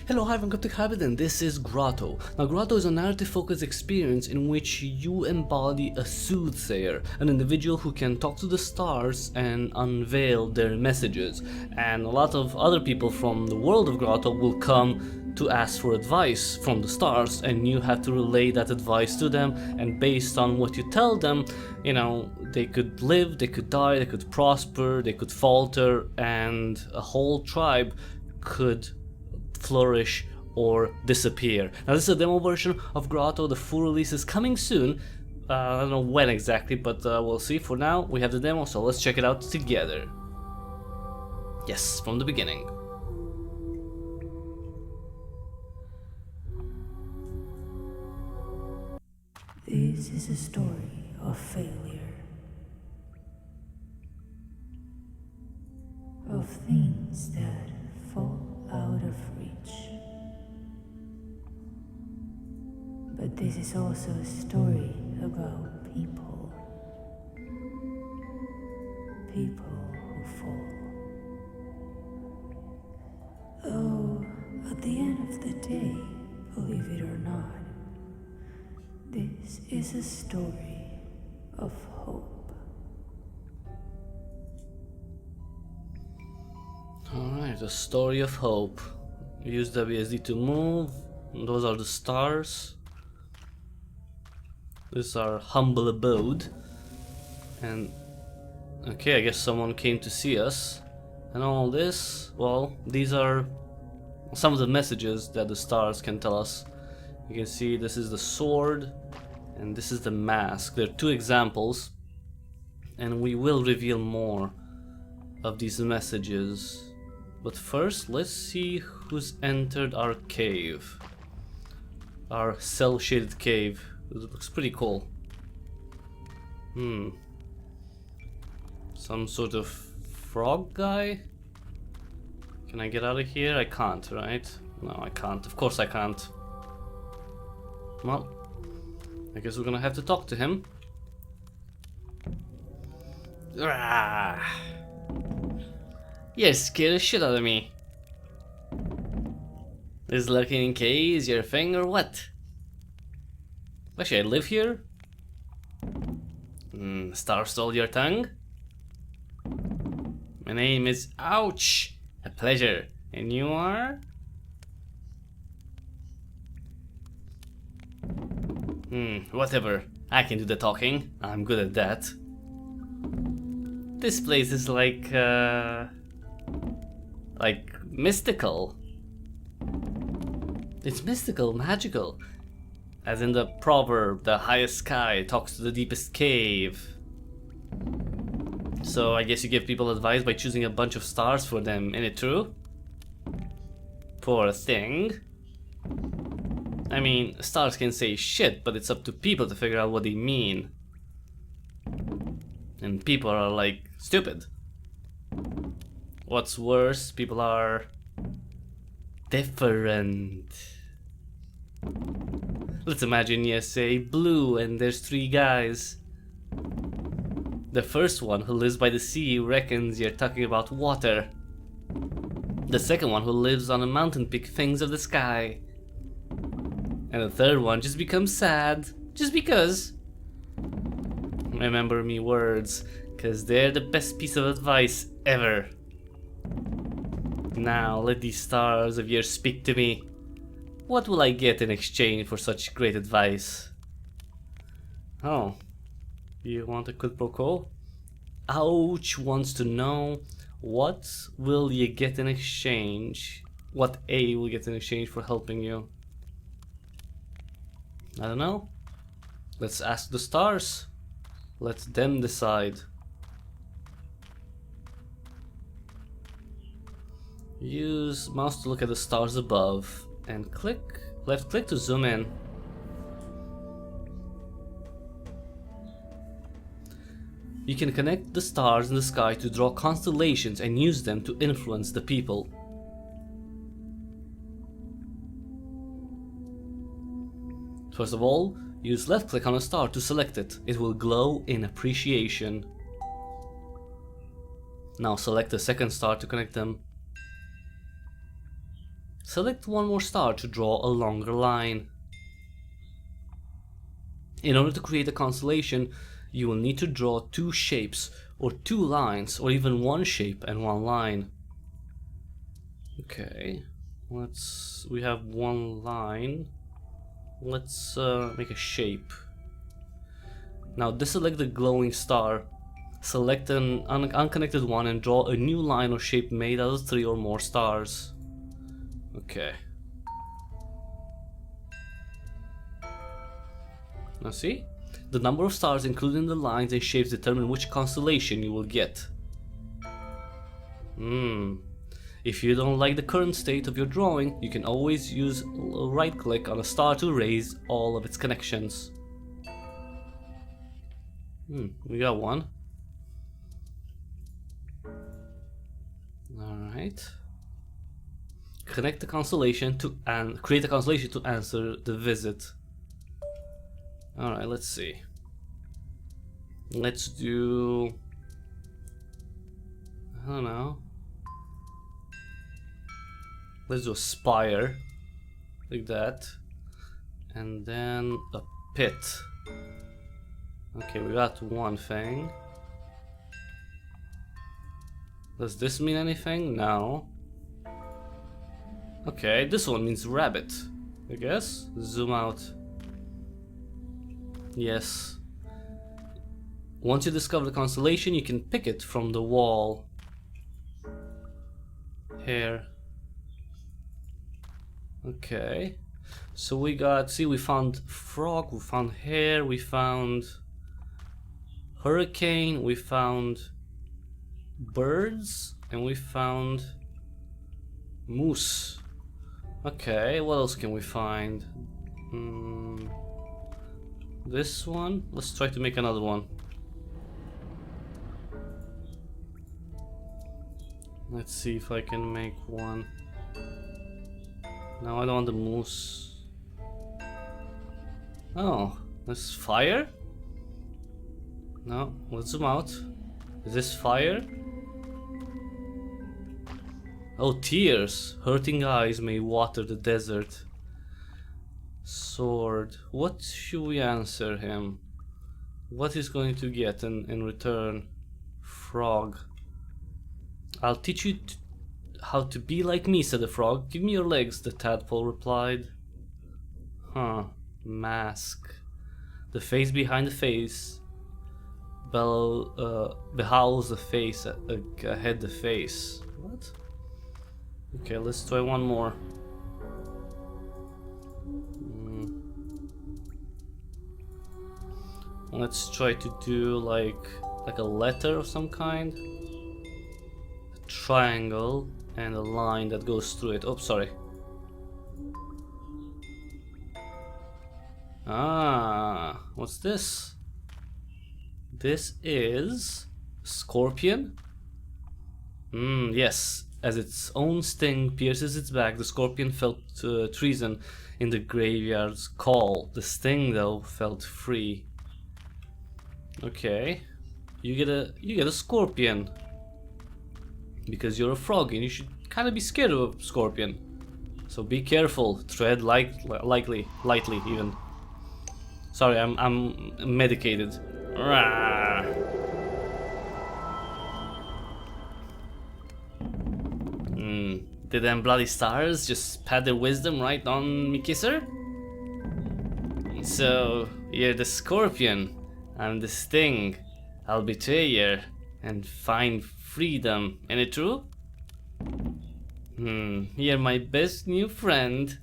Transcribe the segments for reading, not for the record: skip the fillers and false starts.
Hello, hi, I'm Cryptic Hybrid and this is Grotto. Now, Grotto is a narrative-focused experience in which you embody a soothsayer, an individual who can talk to the stars and unveil their messages. And a lot of other people from the world of Grotto will come to ask for advice from the stars, and you have to relay that advice to them, and based on what you tell them, you know, they could live, they could die, they could prosper, they could falter, and a whole tribe could flourish or disappear. Now, this is a demo version of Grotto. The full release is coming soon. I don't know when exactly, but we'll see. For now, we have the demo, so let's check it out together. Yes, from the beginning. This is a story of failure, of things that fall out of reach. But this is also a story about people who fall. Though, at the end of the day, believe it or not, this is a story of hope. Alright, a story of hope. Use WSD to move. Those are the stars. This is our humble abode. And okay, I guess someone came to see us. And all this, well, these are some of the messages that the stars can tell us. You can see this is the sword and this is the mask. There are two examples, and we will reveal more of these messages. But first, let's see who's entered our cave. Our cell-shaded cave. It looks pretty cool. Some sort of frog guy? Can I get out of here? I can't, right? No, I can't. Of course I can't. Well, I guess we're gonna have to talk to him. You scared the shit out of me. Is lurking in caves your thing or what? Actually, I live here? Star stole your tongue? My name is Ouch! A pleasure. And you are? Whatever. I can do the talking. I'm good at that. This place is like mystical. It's mystical, magical. As in the proverb, the highest sky talks to the deepest cave. So I guess you give people advice by choosing a bunch of stars for them, isn't it true? Poor thing. I mean, stars can say shit, but it's up to people to figure out what they mean. And people are like, stupid. What's worse, people are different. Let's imagine you say blue and there's three guys. The first one, who lives by the sea, reckons you're talking about water. The second one, who lives on a mountain peak, thinks of the sky. And the third one just becomes sad, just because. Remember me words, cause they're the best piece of advice ever. Now let these stars of yours speak to me. What will I get in exchange for such great advice? Oh, you want a quid pro quo? Ouch wants to know, what will you get in exchange? What A will get in exchange for helping you? I don't know. Let's ask the stars. Let them decide. Use mouse to look at the stars above and left click to zoom in. You can connect the stars in the sky to draw constellations and use them to influence the people. First of all, use left click on a star to select it. It will glow in appreciation. Now select the second star to connect them. Select one more star to draw a longer line. In order to create a constellation, you will need to draw two shapes, or two lines, or even one shape and one line. Okay, we have one line. Let's make a shape. Now deselect the glowing star. Select an unconnected one and draw a new line or shape made out of 3 or more stars. Okay. Now see? The number of stars included in the lines and shapes determine which constellation you will get. If you don't like the current state of your drawing, you can always use a right click on a star to erase all of its connections. We got one. Alright. Connect the constellation to and create a constellation to answer the visit. Alright, let's see. Let's do, I don't know. Let's do a spire, like that, and then a pit. Okay, we got one thing. Does this mean anything? No. Okay, this one means rabbit, I guess. Zoom out. Yes. Once you discover the constellation, you can pick it from the wall. Here. Okay, so we got, see, we found frog, we found hare, we found hurricane, we found birds, and we found moose. Okay, what else can we find? This one? Let's try to make another one. Let's see if I can make one. No, I don't want the moose. Oh, this fire? No, let's zoom out. Is this fire? Oh, tears. Hurting eyes may water the desert. Sword. What should we answer him? What is going to get in return? Frog. I'll teach you how to be like me, said the frog. Give me your legs, the tadpole replied. Huh. Mask. The face behind the face behowls the face ahead the face. What? Okay, let's try one more. Let's try to do like a letter of some kind. A triangle and a line that goes through it. Oh, sorry. Ah, what's this? This is scorpion. Yes. As its own sting pierces its back, the scorpion felt treason in the graveyard's call. The sting, though, felt free. Okay, you get a scorpion because you're a frog and you should kind of be scared of a scorpion. So be careful. Tread lightly even. Sorry, I'm medicated. Did them bloody stars just pat their wisdom right on me kisser? So you're the scorpion. I'm the sting. I'll betray you and find freedom. Ain't it true? You're my best new friend.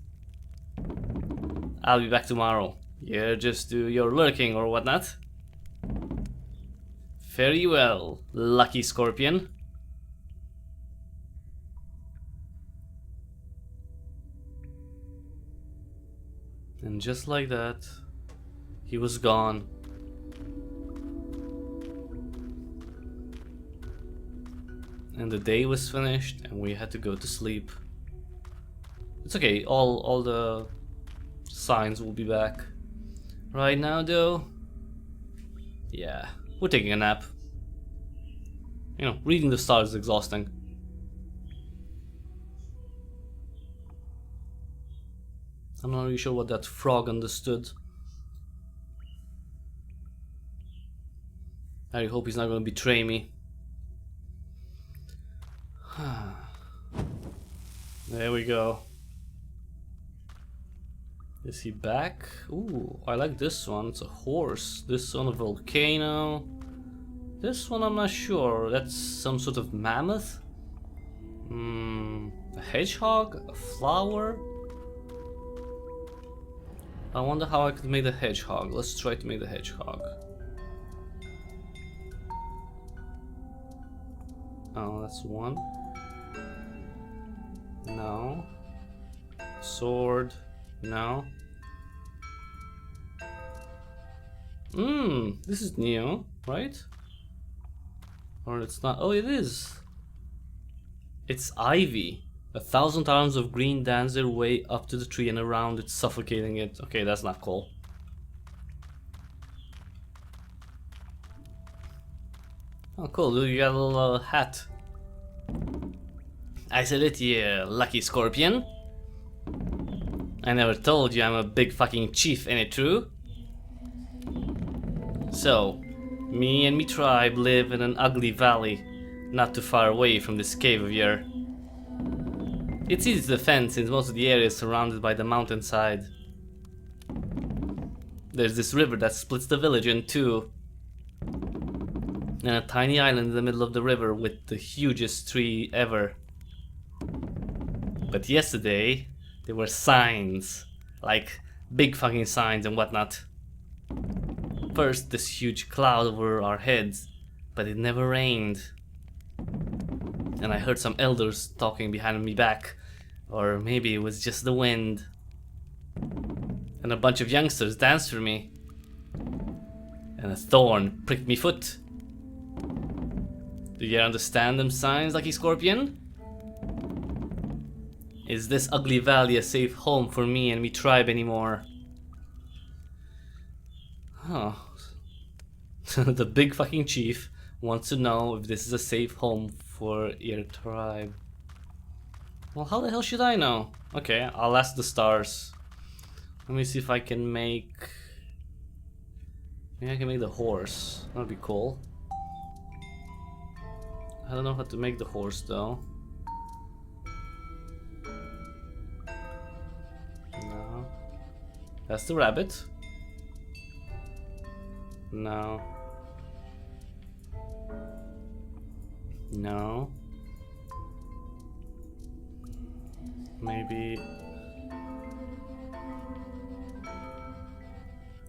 I'll be back tomorrow. You just do your lurking or whatnot. Fare you well, lucky scorpion. And just like that, he was gone. And the day was finished and we had to go to sleep. It's okay, all the signs will be back. Right now though, yeah, we're taking a nap. You know, reading the stars is exhausting. I'm not really sure what that frog understood. I hope he's not gonna betray me. There we go. Is he back? Ooh, I like this one. It's a horse. This one a volcano. This one I'm not sure. That's some sort of mammoth? A hedgehog? A flower? I wonder how I could make the hedgehog. Let's try to make the hedgehog. Oh, that's one. No. Sword. No. This is new, right? Or it's not. Oh, it is. It's ivy. 1,000 arms of green dance their way up to the tree and around it, suffocating it. Okay, that's not cool. Oh, cool. Dude, you got a little hat. I said it, you lucky scorpion. I never told you I'm a big fucking chief, ain't it true? So, me and me tribe live in an ugly valley, not too far away from this cave of yours. It's easy to defend since most of the area is surrounded by the mountainside. There's this river that splits the village in two, and a tiny island in the middle of the river with the hugest tree ever. But yesterday, there were signs, like big fucking signs and whatnot. First, this huge cloud over our heads, but it never rained. And I heard some elders talking behind me back, or maybe it was just the wind. And a bunch of youngsters danced for me. And a thorn pricked me foot. Do you understand them signs, Lucky Scorpion? Is this ugly valley a safe home for me and me tribe anymore? Huh. The big fucking chief wants to know if this is a safe home for your tribe. Well, how the hell should I know? Okay, I'll ask the stars. Let me see if I can make... Maybe I can make the horse. That'd be cool. I don't know how to make the horse though. No. That's the rabbit. No. No. Maybe.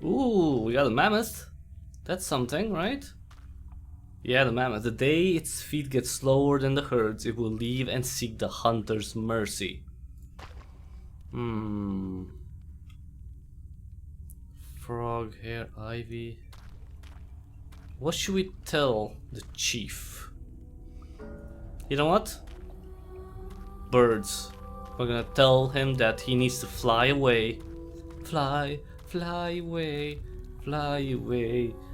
Ooh, we got a mammoth. That's something, right? Yeah, the mammoth. The day its feet get slower than the herd's, it will leave and seek the hunter's mercy. Frog, hair, ivy. What should we tell the chief? You know what? Birds. We're gonna tell him that he needs to fly away. Fly, fly away,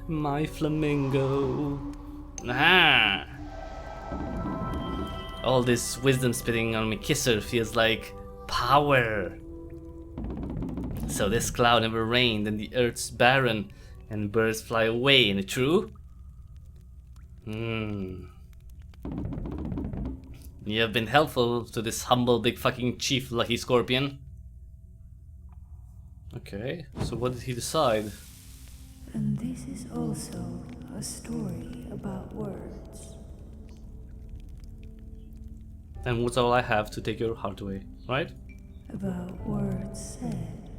my flamingo. Ah! All this wisdom spitting on me kisser feels like power. So this cloud never rained and the earth's barren and birds fly away, ain't it true? You have been helpful to this humble big fucking chief, Lucky Scorpion. Okay, so what did he decide? And this is also a story about words. And what's all I have to take your heart away, right? About words said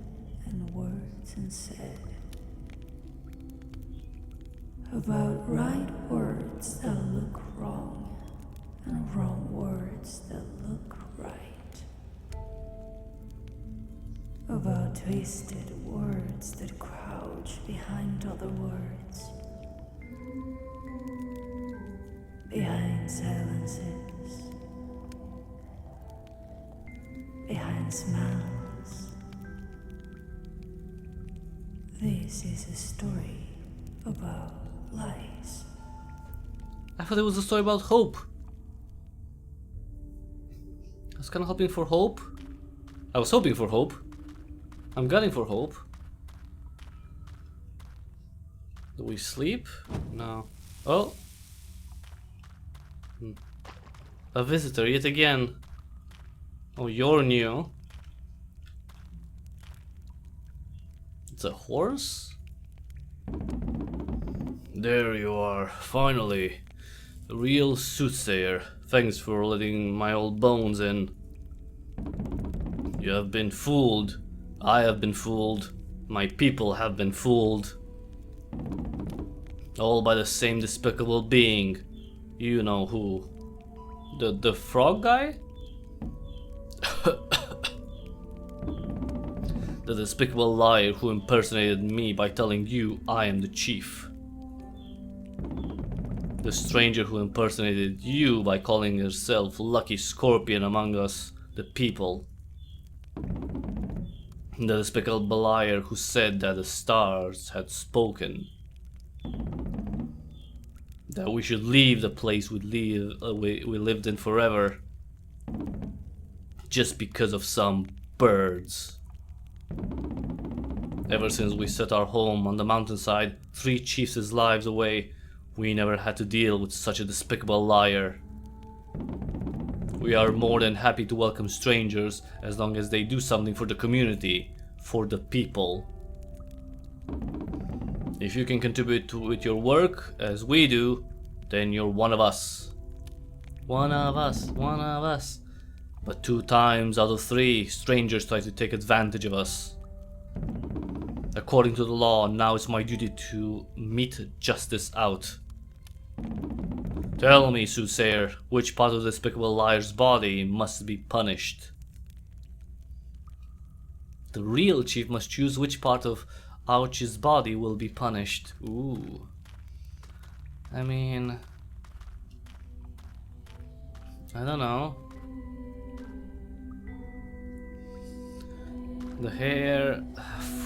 and words unsaid. About right words that look wrong and wrong words that look right. About twisted words that crouch behind other words. Behind silences. Behind smiles. This is a story about lies. I thought it was a story about hope. I was kind of hoping for hope. I was hoping for hope. I'm gunning for hope. Do we sleep? No. Oh! A visitor yet again. Oh, you're new. It's a horse? There you are, finally. A real soothsayer. Thanks for letting my old bones in. You have been fooled. I have been fooled. My people have been fooled. All by the same despicable being. You know who. The frog guy? The despicable liar who impersonated me by telling you I am the chief. The stranger who impersonated you by calling herself Lucky Scorpion among us, the people. The despicable liar who said that the stars had spoken. That we should leave the place we lived in forever. Just because of some birds. Ever since we set our home on the mountainside, 3 chiefs' lives away, we never had to deal with such a despicable liar. We are more than happy to welcome strangers as long as they do something for the community, for the people. If you can contribute with your work, as we do, then you're one of us. One of us, one of us. But 2 times out of 3, strangers try to take advantage of us. According to the law, now it's my duty to mete justice out. Tell me, soothsayer, which part of the despicable liar's body must be punished? The real chief must choose which part of Ouch's body will be punished. Ooh. I mean... I don't know. The hair...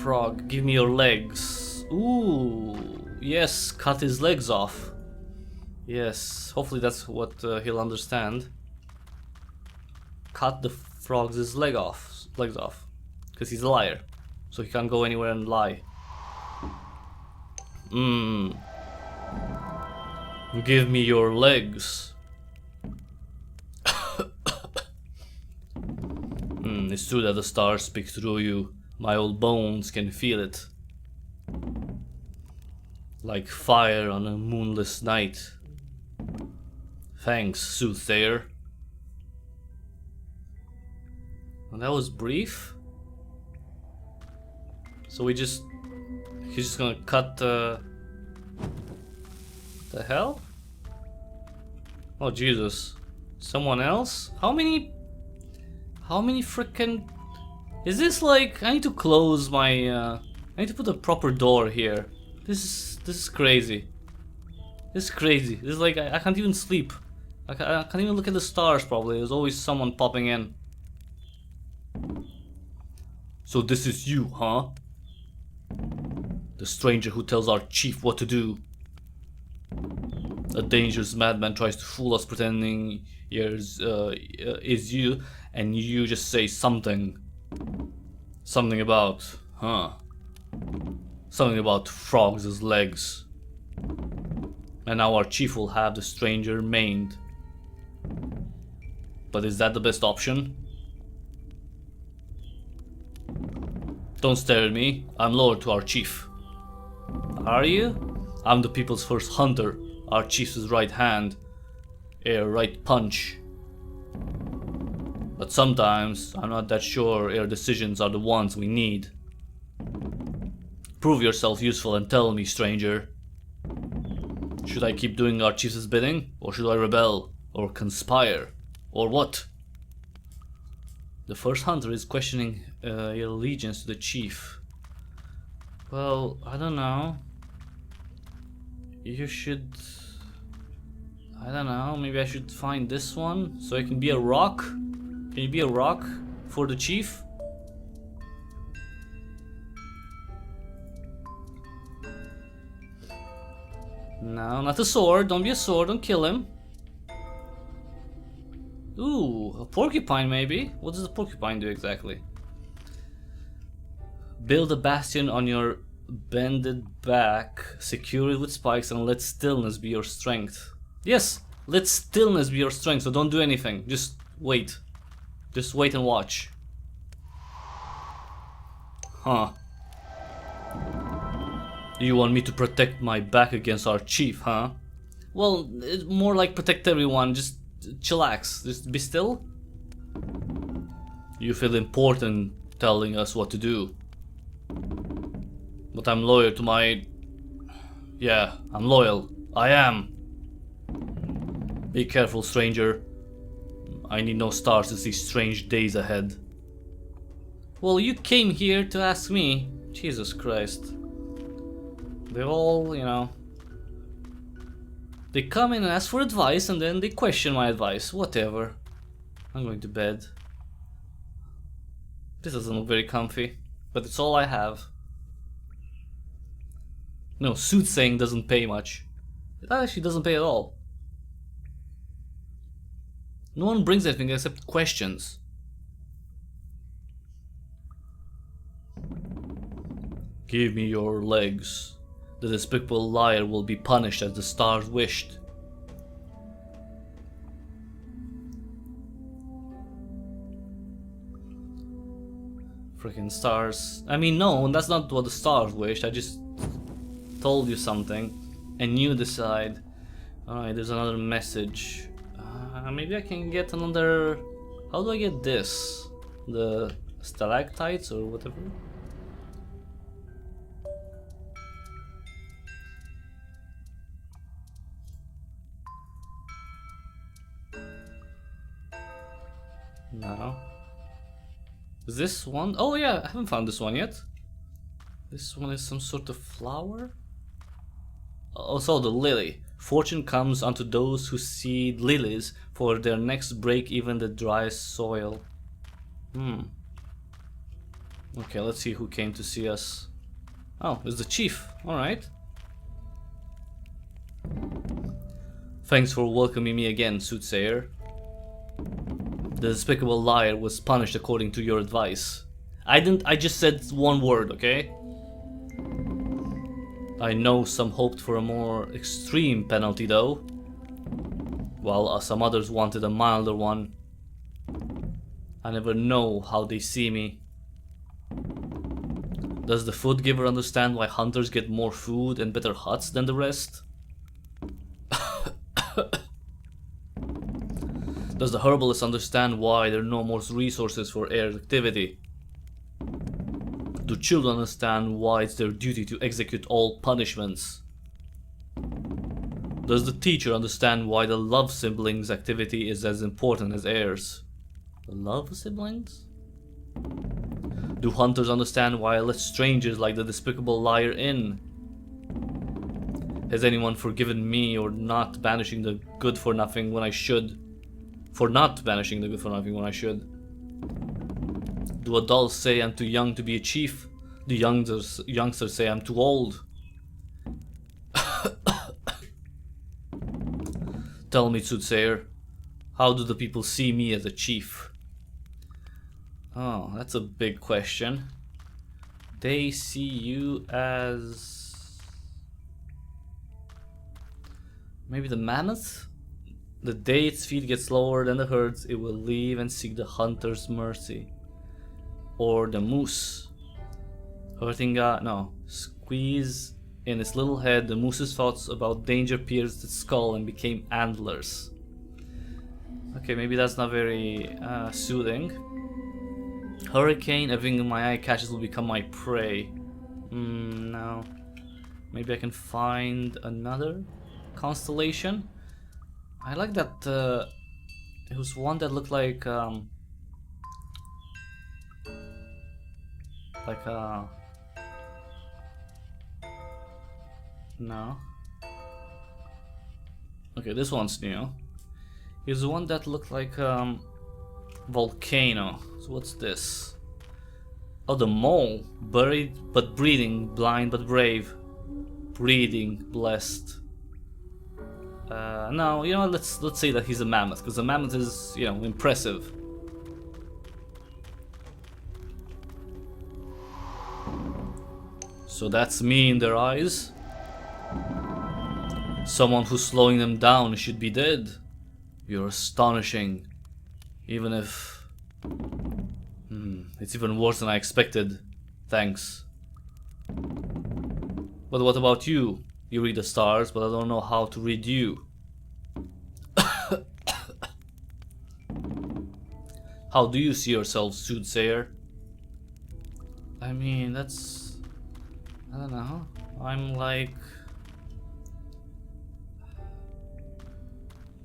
Frog, give me your legs. Ooh. Yes, cut his legs off. Yes, hopefully that's what he'll understand. Cut the frog's legs off. Because he's a liar. So he can't go anywhere and lie. Give me your legs. It's true that the stars speak through you. My old bones can feel it. Like fire on a moonless night. Thanks, soothsayer. Well, that was brief. So he's just gonna cut the hell? Oh Jesus. Someone else? How many frickin'... Is this like... I need to close my... I need to put a proper door here. This is crazy. This is crazy. This is like... I can't even sleep. I can't even look at the stars probably. There's always someone popping in. So this is you, huh? The stranger who tells our chief what to do. A dangerous madman tries to fool us pretending is you, and you just say something. Something about, something about frogs' legs. And now our chief will have the stranger maimed. But is that the best option? Don't stare at me. I'm loyal to our chief. Are you? I'm the people's first hunter, our chief's right hand, right punch. But sometimes I'm not that sure our decisions are the ones we need. Prove yourself useful and tell me, stranger. Should I keep doing our chief's bidding, or should I rebel, or conspire, or what? The first hunter is questioning your allegiance to the chief. Well, I don't know. You should... I don't know, maybe I should find this one so I can be a rock? Can you be a rock for the chief? No, not a sword. Don't be a sword. Don't kill him. Ooh, a porcupine maybe? What does a porcupine do exactly? Build a bastion on your bended back, secure it with spikes, and let stillness be your strength. Yes, let stillness be your strength, so don't do anything. Just wait. Just wait and watch. Huh. You want me to protect my back against our chief, huh? Well, it's more like protect everyone, just chillax, just be still. You feel important telling us what to do. But I'm loyal to my... Yeah, I'm loyal. I am. Be careful, stranger. I need no stars to see strange days ahead. Well, you came here to ask me. Jesus Christ. They all, you know... They come in and ask for advice and then they question my advice. Whatever. I'm going to bed. This doesn't look very comfy, but it's all I have. No, soothsaying doesn't pay much. It actually doesn't pay at all. No one brings anything except questions. Give me your legs. The despicable liar will be punished as the stars wished. Freaking stars. I mean, no, that's not what the stars wished. I just told you something and you decide. Alright, there's another message. Maybe I can get another... How do I get this? The stalactites or whatever? No. Is this one? Oh yeah, I haven't found this one yet. This one is some sort of flower? Also the lily. Fortune comes unto those who seed lilies, for their necks break even the driest soil. Okay, let's see who came to see us. Oh, it's the chief. Alright. Thanks for welcoming me again, soothsayer. The despicable liar was punished according to your advice. I just said one word, okay? I know some hoped for a more extreme penalty though, while some others wanted a milder one. I never know how they see me. Does the food giver understand why hunters get more food and better huts than the rest? Does the herbalist understand why there are no more resources for air activity? Do children understand why it's their duty to execute all punishments? Does the teacher understand why the love siblings activity is as important as heirs? The love siblings? Do hunters understand why I let strangers like the despicable liar in? Has anyone forgiven me or not banishing the good for nothing when I should? For not banishing the good for nothing when I should? Do adults say I'm too young to be a chief? Do youngsters say I'm too old? Tell me, soothsayer, how do the people see me as a chief? Oh, that's a big question. They see you as... maybe the mammoth? The day its feet get slower than the herd's, it will leave and seek the hunter's mercy. Or the moose. Squeeze in its little head, the moose's thoughts about danger pierced its skull and became antlers. Okay, maybe that's not very soothing. Hurricane, everything in my eye catches will become my prey. No. Maybe I can find another constellation. I like that. There was one that looked like no. Okay, this one's new. Here's the one that looked like volcano. So what's this? Oh, the mole. Buried but breathing, blind but brave. Breathing, blessed. No, you know, let's say that he's a mammoth, because a mammoth is, you know, impressive. So that's me in their eyes? Someone who's slowing them down should be dead. You're astonishing. Even if... it's even worse than I expected. Thanks. But what about you? You read the stars, but I don't know how to read you. How do you see yourself, soothsayer? I mean, that's... I don't know. I'm like...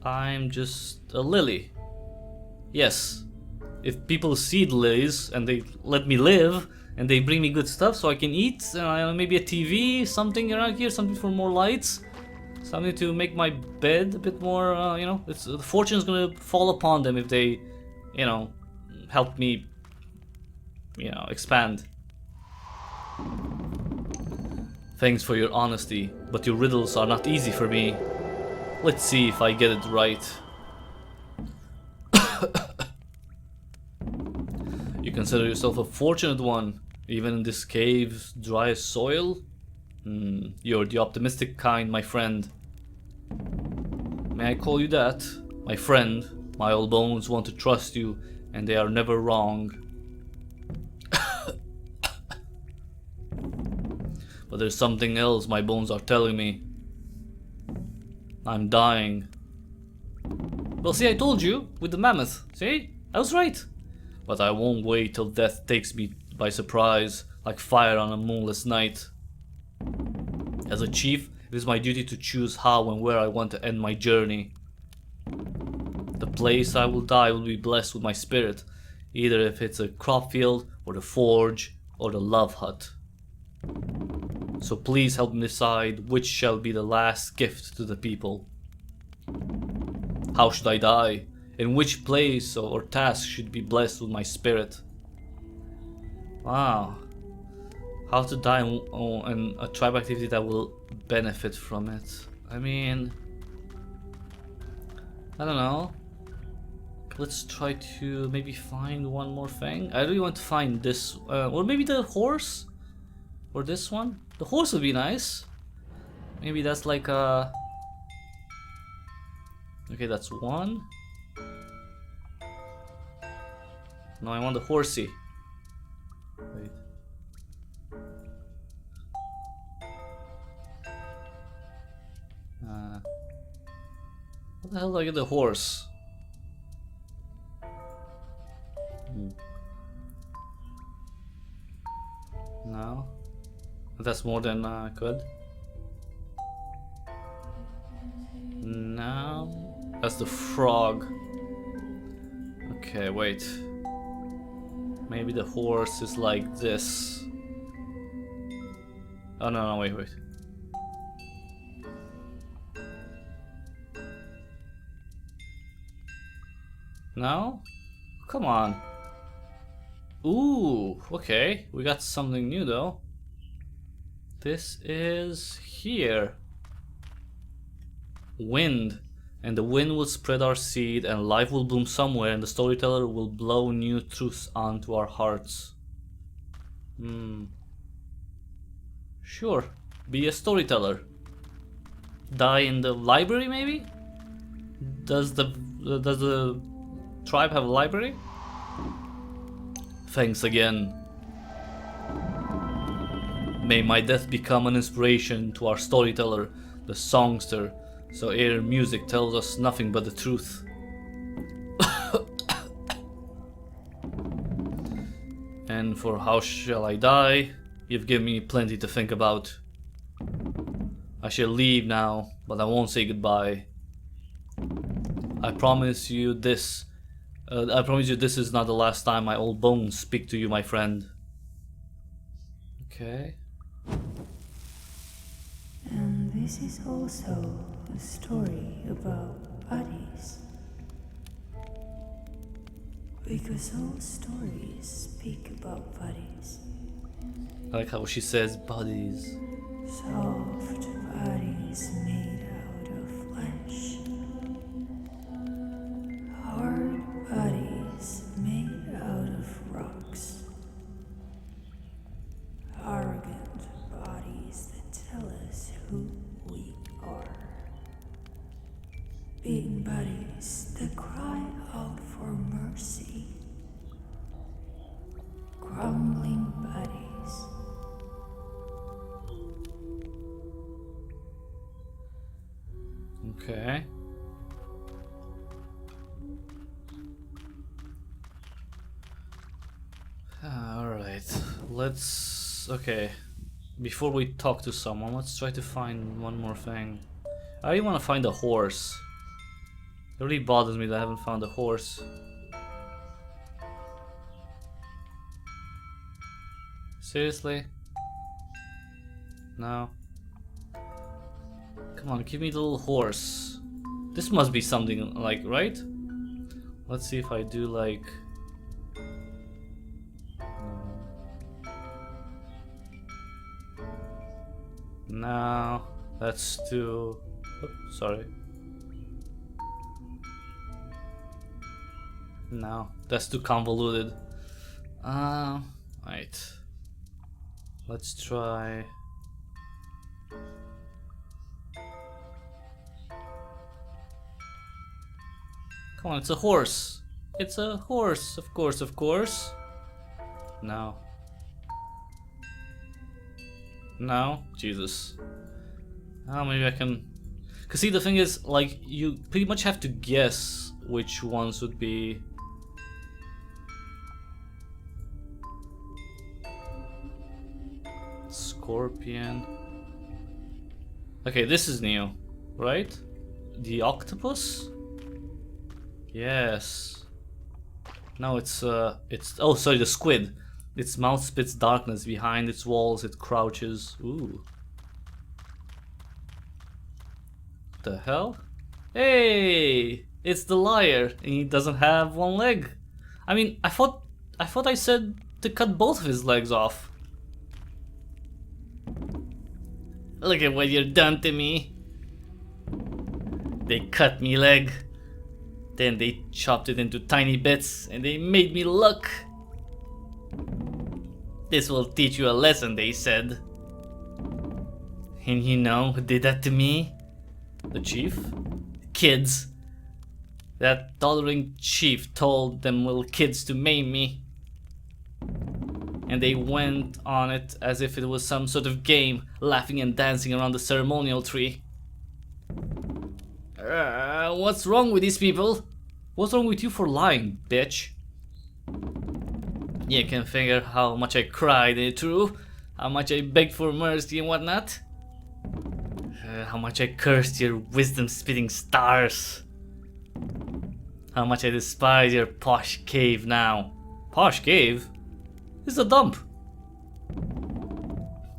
I'm just a lily. Yes. If people seed lilies and they let me live and they bring me good stuff so I can eat, maybe a TV, something around here, something for more lights, something to make my bed a bit more, you know, the fortune's gonna fall upon them if they, you know, help me, you know, expand. Thanks for your honesty, but your riddles are not easy for me. Let's see if I get it right. You consider yourself a fortunate one, even in this cave's dry soil? You're the optimistic kind, my friend. May I call you that? My friend, my old bones want to trust you, and they are never wrong. But there's something else my bones are telling me. I'm dying. Well, see, I told you, with the mammoth. See? I was right. But I won't wait till death takes me by surprise, like fire on a moonless night. As a chief, it is my duty to choose how and where I want to end my journey. The place I will die will be blessed with my spirit, either if it's a crop field, or the forge, or the love hut. So please help me decide which shall be the last gift to the people. How should I die? In which place or task should be blessed with my spirit? Wow. How to die in a tribe activity that will benefit from it. I mean... I don't know. Let's try to maybe find one more thing. I really want to find this, or maybe the horse? Or this one? The horse would be nice. Maybe that's like a... Okay, that's one. No, I want the horsey. Wait. What the hell do I get the horse? No. That's more than I could. No. That's the frog. Okay, wait. Maybe the horse is like this. Oh no, wait. No? Come on. Ooh, okay. We got something new though. This is here. Wind. And the wind will spread our seed and life will bloom somewhere and the storyteller will blow new truths onto our hearts. Sure. Be a storyteller. Die in the library maybe? Does the tribe have a library? Thanks again. May my death become an inspiration to our storyteller, the songster, so ere music tells us nothing but the truth. And for how shall I die, you've given me plenty to think about. I shall leave now, but I won't say goodbye. I promise you this is not the last time my old bones speak to you, my friend. Okay. And this is also a story about bodies. Because all stories speak about bodies. I like how she says bodies. Soft bodies made out of flesh. Hard bodies made out of rocks. Arrogant Okay. Alright, let's... Okay. Before we talk to someone, let's try to find one more thing. I really want to find a horse. It really bothers me that I haven't found a horse. Seriously? No. Come on, give me the little horse. This must be something like, right? Let's see if I do like... No, that's too... Oops, sorry. No, that's too convoluted. Right. Let's try... Come on, it's a horse. It's a horse, of course, of course. No. No? Jesus. Oh, maybe I can... Cause see, the thing is, like, you pretty much have to guess which ones would be... Scorpion... Okay, this is new, right? The octopus? Yes. No, it's oh, sorry, the squid. Its mouth spits darkness. Behind its walls, it crouches. Ooh. The hell? Hey! It's the liar, and he doesn't have one leg. I mean, I thought I said to cut both of his legs off. Look at what you've done to me. They cut me leg. Then they chopped it into tiny bits and they made me look. This will teach you a lesson, they said. And you know who did that to me? The chief? Kids. That tottering chief told them little kids to maim me. And they went on it as if it was some sort of game, laughing and dancing around the ceremonial tree. What's wrong with these people? What's wrong with you for lying, bitch? You can figure how much I cried, ain't it true? How much I begged for mercy and whatnot? How much I cursed your wisdom-spitting stars? How much I despise your posh cave now? Posh cave? This is a dump.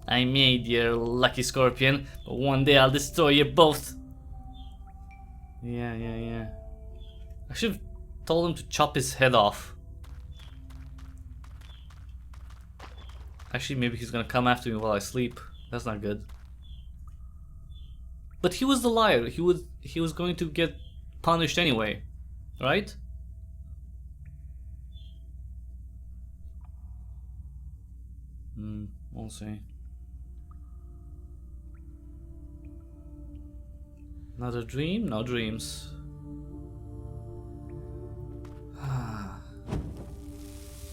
I made your lucky scorpion, but one day I'll destroy you both. Yeah. I should have told him to chop his head off. Actually, maybe he's gonna come after me while I sleep. That's not good. But he was the liar. He was going to get punished anyway, right? We'll see. Another dream? No dreams.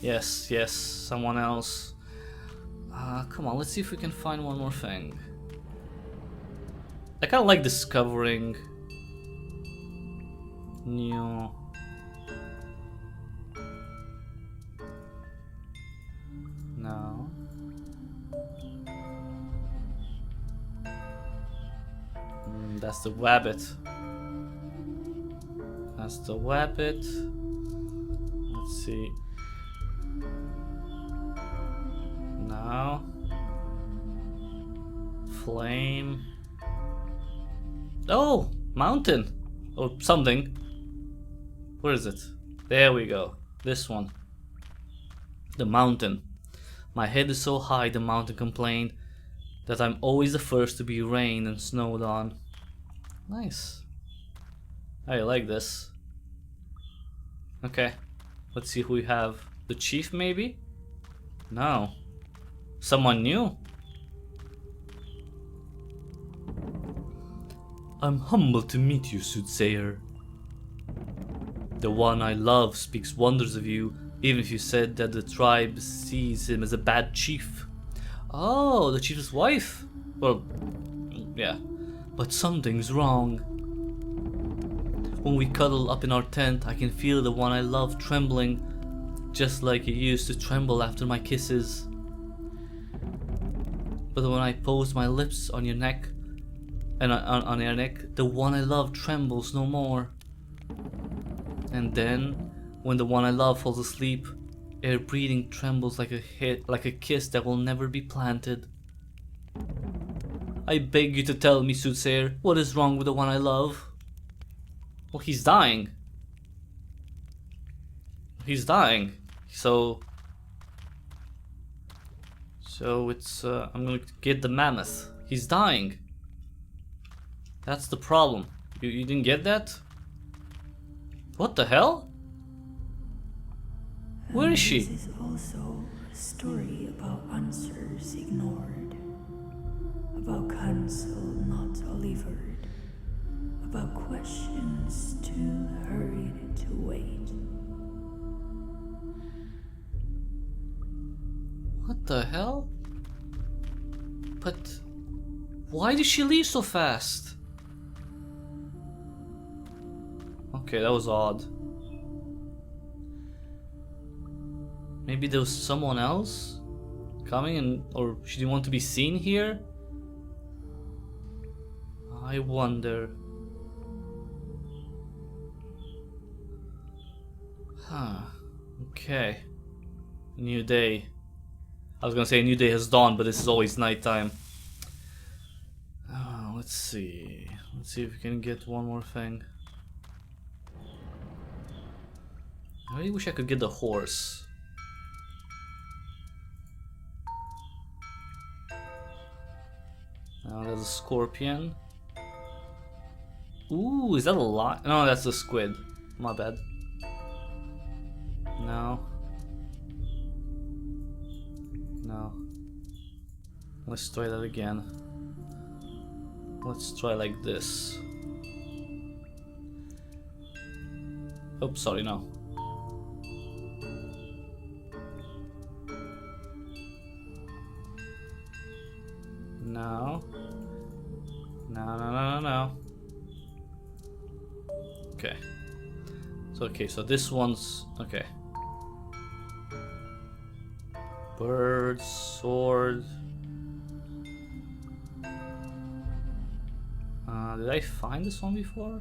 Yes, someone else. Come on, let's see if we can find one more thing. I kind of like discovering new... No. That's the wabbit. That's the wabbit. Let's see. Now. Flame. Oh! Mountain! Or something. Where is it? There we go. This one. The mountain. My head is so high, the mountain complained, that I'm always the first to be rained and snowed on. Nice. I like this. Okay. Let's see who we have. The chief, maybe? No. Someone new? I'm humbled to meet you, soothsayer. The one I love speaks wonders of you, even if you said that the tribe sees him as a bad chief. Oh, the chief's wife? Well, yeah. But something's wrong. When we cuddle up in our tent, I can feel the one I love trembling, just like it used to tremble after my kisses. But when I pose my lips on your neck, and on your neck, the one I love trembles no more. And then, when the one I love falls asleep, air breathing trembles like a kiss that will never be planted. I beg you to tell me, soothsayer, what is wrong with the one I love? Well, he's dying. He's dying. So it's I'm gonna get the mammoth. He's dying. That's the problem. You didn't get that? What the hell? Where is she? This is also a story about answers ignored, about counsel not delivered, about questions too hurried to wait. What the hell? But why did she leave so fast? Okay, that was odd. Maybe there was someone else coming or she didn't want to be seen here? I wonder. Huh. Okay. New day. I was gonna say a new day has dawned, but this is always nighttime. Let's see. Let's see if we can get one more thing. I really wish I could get the horse. Now there's a scorpion. Ooh, is that a lion? No, that's a squid. My bad. No. No. Let's try that again. Let's try like this. Oops, sorry, no. No. No. Okay. So this one's okay. Bird, sword. Did I find this one before?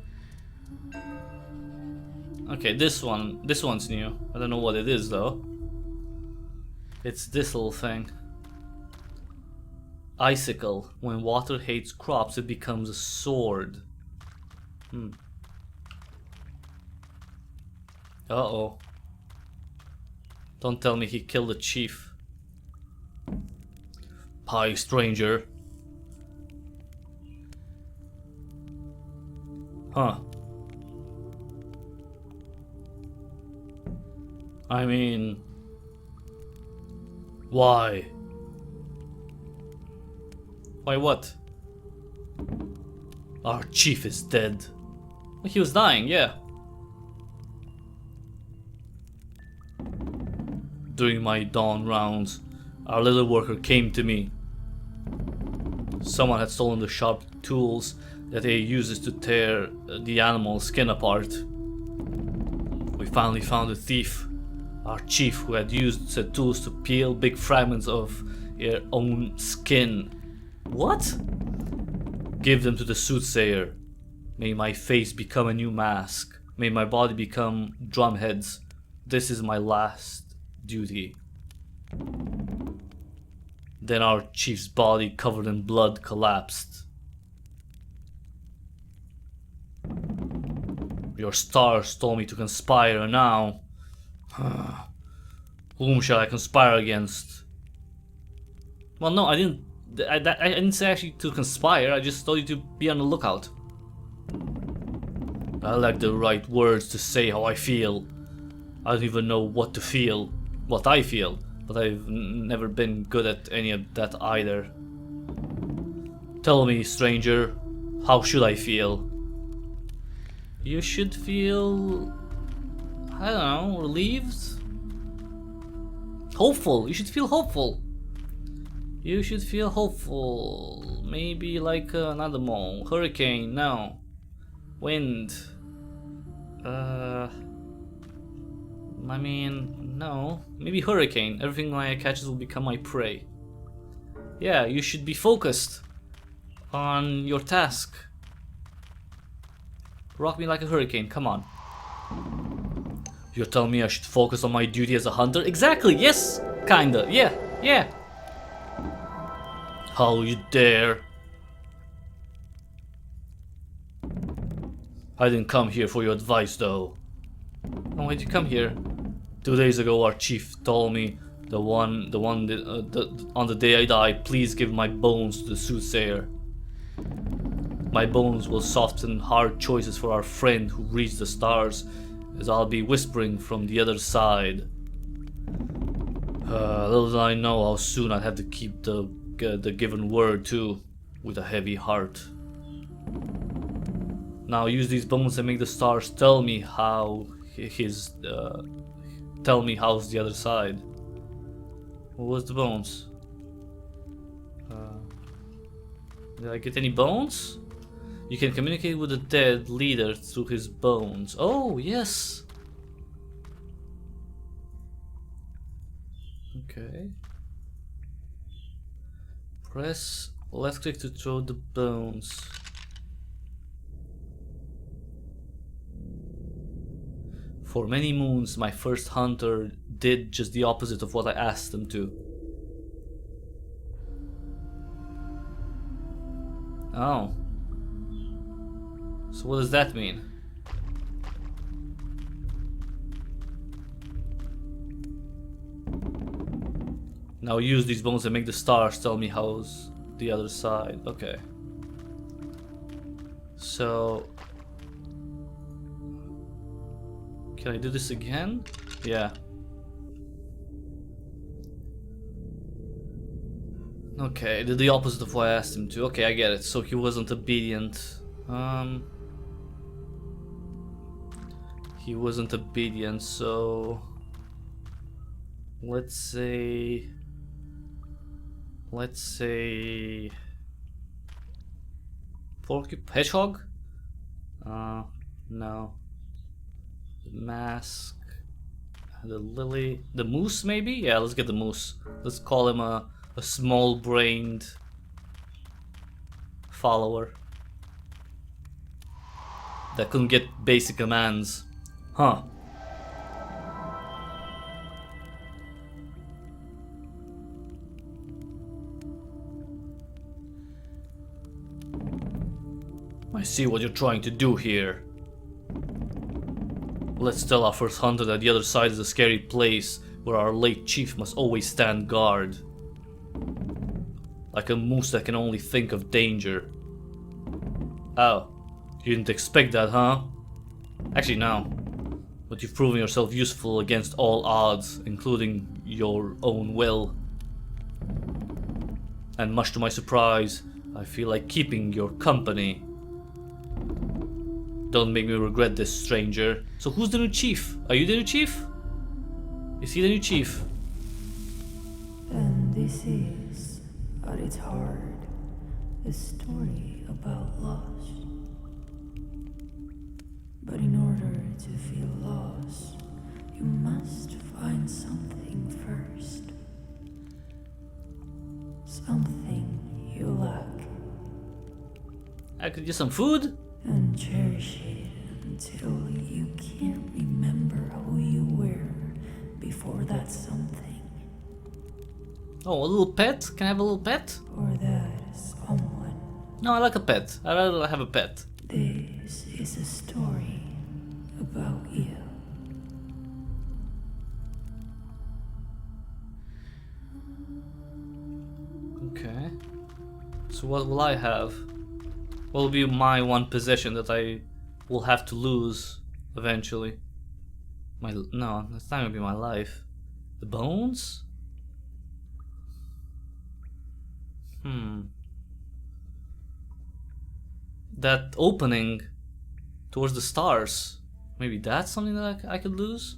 Okay, this one's new. I don't know what it is though. It's this little thing. Icicle. When water hates crops, it becomes a sword. Uh-oh. Don't tell me he killed the chief. Hi, stranger. Huh. I mean... Why? Why what? Our chief is dead. He was dying, yeah. During my dawn rounds, our little worker came to me. Someone had stolen the sharp tools that he uses to tear the animal's skin apart. We finally found the thief, our chief, who had used said tools to peel big fragments of their own skin. What? Give them to the soothsayer. May my face become a new mask. May my body become drumheads. This is my last duty. Then our chief's body, covered in blood, collapsed. Your stars told me to conspire, and now... whom shall I conspire against? Well, no, I didn't say actually to conspire, I just told you to be on the lookout. I lack the right words to say how I feel. I don't even know what to feel, what I feel, but I've never been good at any of that either. Tell me, stranger, how should I feel? You should feel... I don't know, relieved? Hopeful, you should feel hopeful. You should feel hopeful. Maybe like an animal. Hurricane, no. Wind. I mean, no. Maybe hurricane. Everything I catches will become my prey. Yeah, you should be focused on your task. Rock me like a hurricane, come on. You're telling me I should focus on my duty as a hunter? Exactly, yes! Kinda, yeah, yeah. How you dare? I didn't come here for your advice though. Oh, why'd you come here? 2 days ago our chief told me on the day I die, please give my bones to the soothsayer. My bones will soften hard choices for our friend who reached the stars, as I'll be whispering from the other side. Little did I know how soon I'd have to keep the given word too, with a heavy heart. Now use these bones and make the stars tell me how tell me how's the other side. What was the bones? Did I get any bones? You can communicate with the dead leader through his bones. Oh, yes! Okay. Press left click to throw the bones. For many moons, my first hunter did just the opposite of what I asked them to. Oh. So what does that mean? Now use these bones and make the stars tell me how's the other side. Okay. So... can I do this again? Yeah. Okay, did the opposite of what I asked him to. Okay, I get it. So he wasn't obedient. He wasn't obedient, so... let's say... Porcupine? Hedgehog? No. The mask. The lily. The moose, maybe? Yeah, let's get the moose. Let's call him a small-brained follower that couldn't get basic commands. Huh. I see what you're trying to do here. Let's tell our first hunter that the other side is a scary place where our late chief must always stand guard. Like a moose that can only think of danger. Oh, you didn't expect that, huh? Actually, no. But you've proven yourself useful against all odds, including your own will. And much to my surprise, I feel like keeping your company. Don't make me regret this, stranger. So who's the new chief? Are you the new chief? Is he the new chief? And this is, at its heart, a story about loss. But in order to feel lost, you must find something first. Something you lack. I could get some food? And cherish it until you can't remember who you were before that something. Oh, a little pet? Can I have a little pet? Or that someone. No, I like a pet. I'd rather have a pet. This is a story about you. Okay. So what will I have? What will be my one possession that I will have to lose eventually? No, that's not gonna be my life. The bones? That opening towards the stars. Maybe that's something that I could lose?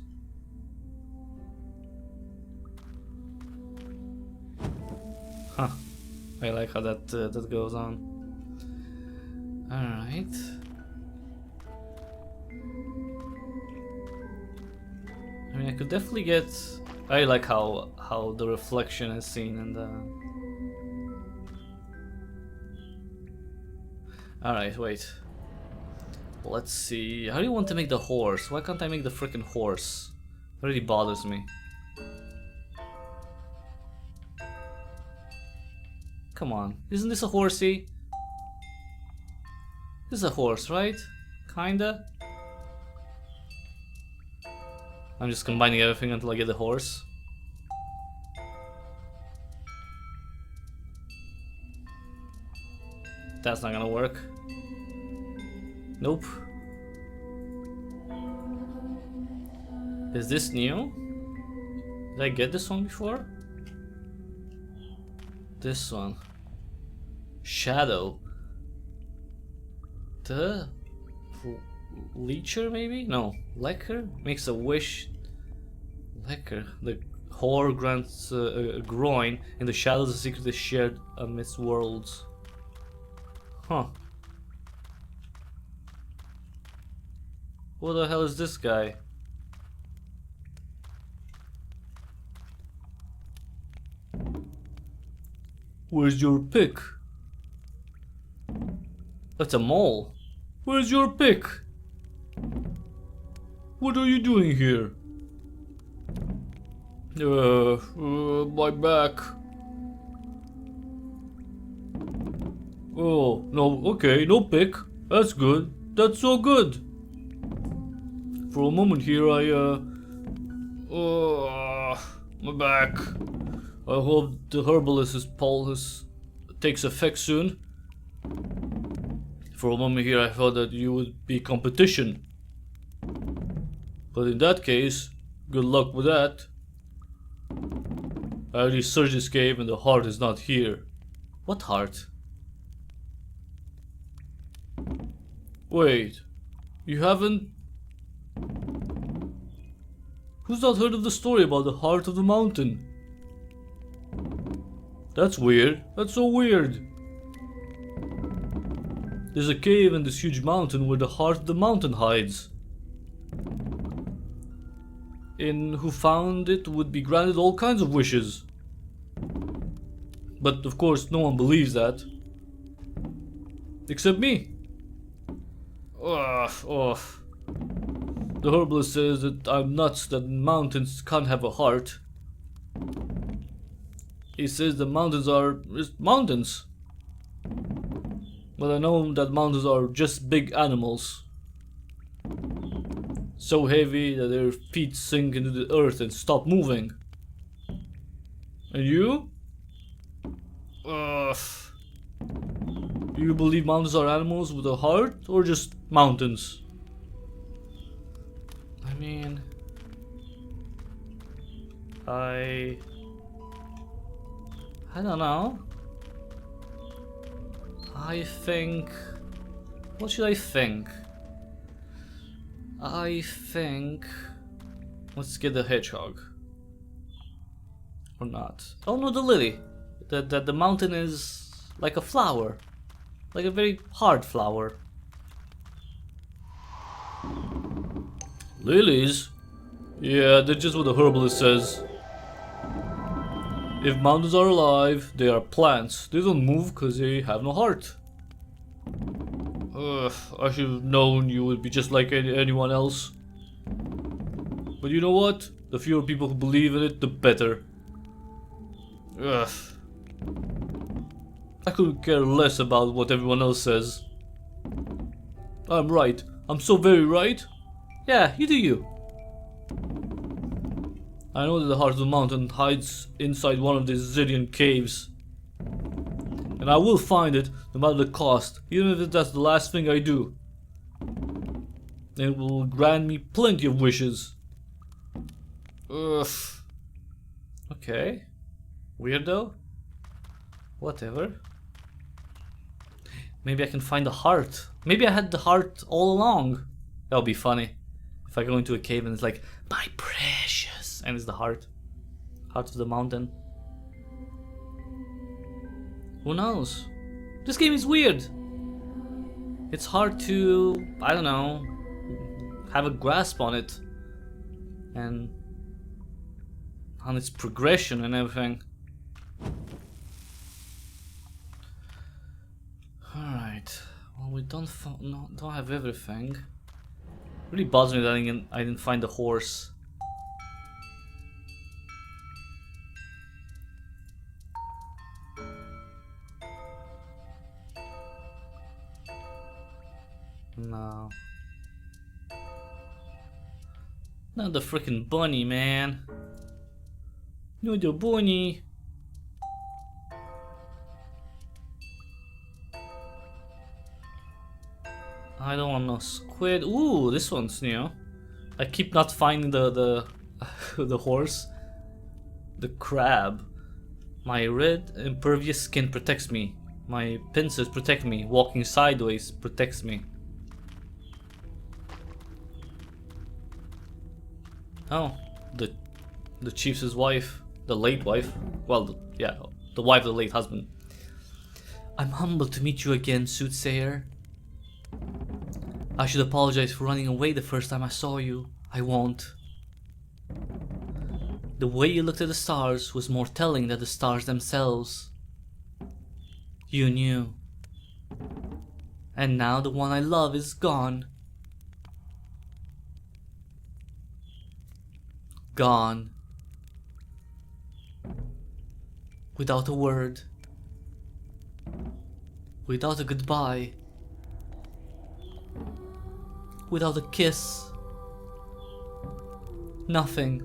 Huh. I like how that goes on. Alright. could definitely get... I like how the reflection is seen in the... Alright, wait. Let's see. How do you want to make the horse? Why can't I make the freaking horse? It really bothers me. Come on. Isn't this a horsey? This is a horse, right? Kinda. I'm just combining everything until I get the horse. That's not gonna work. Nope. Is this new? Did I get this one before? This one. Shadow. The Leecher maybe? No. Lecker? Makes a wish. Lecker. The whore grants a groin. In the shadows the secret is shared amidst worlds. Huh. Who the hell is this guy? Where's your pick? That's a mole. Where's your pick? What are you doing here? My back. Oh, no, okay, no pick. That's good. That's so good. For a moment here, my back. I hope the herbalist's pulse takes effect soon. For a moment here, I thought that you would be competition. But in that case, good luck with that. I already searched this cave and the heart is not here. What heart? Wait, you haven't... Who's not heard of the story about the heart of the mountain? That's weird. That's so weird. There's a cave in this huge mountain where the heart of the mountain hides. And who found it would be granted all kinds of wishes. But of course no one believes that. Except me. The herbalist says that I'm nuts, that mountains can't have a heart. He says the mountains are just mountains. But I know that mountains are just big animals. So heavy that their feet sink into the earth and stop moving. And you? Do you believe mountains are animals with a heart or just mountains? I mean... I don't know. I think... What should I think? I think... Let's get the hedgehog. Or not. Oh no, the lily. The mountain is like a flower. Like a very hard flower. Lilies? Yeah, that's just what the herbalist says. If mountains are alive, they are plants. They don't move because they have no heart. I should have known you would be just like anyone else. But you know what? The fewer people who believe in it, the better. Ugh. I couldn't care less about what everyone else says. I'm right. I'm so very right. Yeah, you do you. I know that the heart of the mountain hides inside one of these zillion caves. And I will find it, no matter the cost, even if that's the last thing I do. And it will grant me plenty of wishes. Ugh. Okay. Weirdo. Whatever. Maybe I can find the heart. Maybe I had the heart all along. That would be funny. If I go into a cave and it's like, my precious, and it's the heart. Heart of the mountain. Who knows? This game is weird. It's hard to, I don't know, have a grasp on it. And on its progression and everything. Alright, well, we don't have everything. Really bothers me that I didn't find the horse. No. Not the freaking bunny, man. No, the bunny. I don't want no squid. Ooh, this one's new. I keep not finding the the horse. The crab. My red impervious skin protects me. My pincers protect me. Walking sideways protects me. Oh, the chief's wife, the late wife. Well, yeah, the wife of the late husband. I'm humbled to meet you again, soothsayer. I should apologize for running away the first time I saw you. I won't. The way you looked at the stars was more telling than the stars themselves. You knew. And now the one I love is gone. Gone. Without a word. Without a goodbye. Without a kiss. Nothing.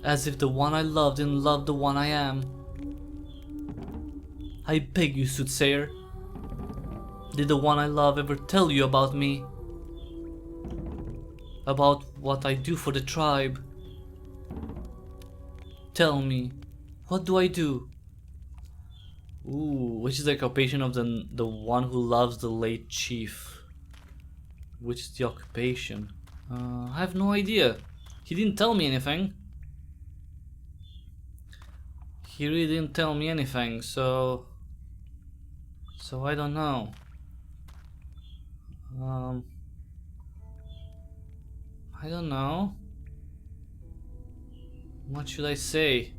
As if the one I loved didn't love the one I am. I beg you, soothsayer. Did the one I love ever tell you about me? About what I do for the tribe? Tell me, what do I do? Ooh, which is the occupation of the one who loves the late chief? Which is the occupation? I have no idea. He didn't tell me anything. He really didn't tell me anything, so I don't know. I don't know. What should I say?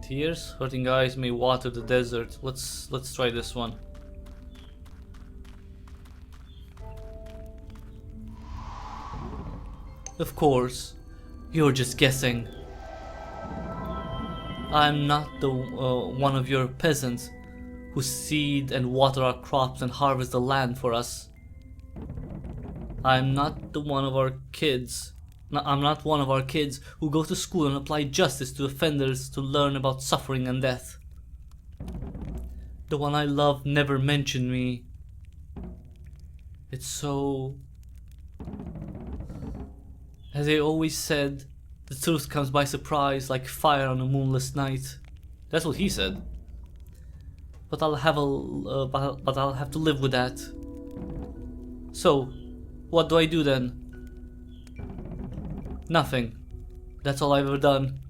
Tears, hurting eyes may water the desert. Let's try this one. Of course, you're just guessing. I'm not the one of your peasants who seed and water our crops and harvest the land for us. I'm not one of our kids who go to school and apply justice to offenders to learn about suffering and death. The one I love never mentioned me. It's so... As they always said, the truth comes by surprise like fire on a moonless night. That's what he said. But I'll have to live with that. So, what do I do then? Nothing. That's all I've ever done.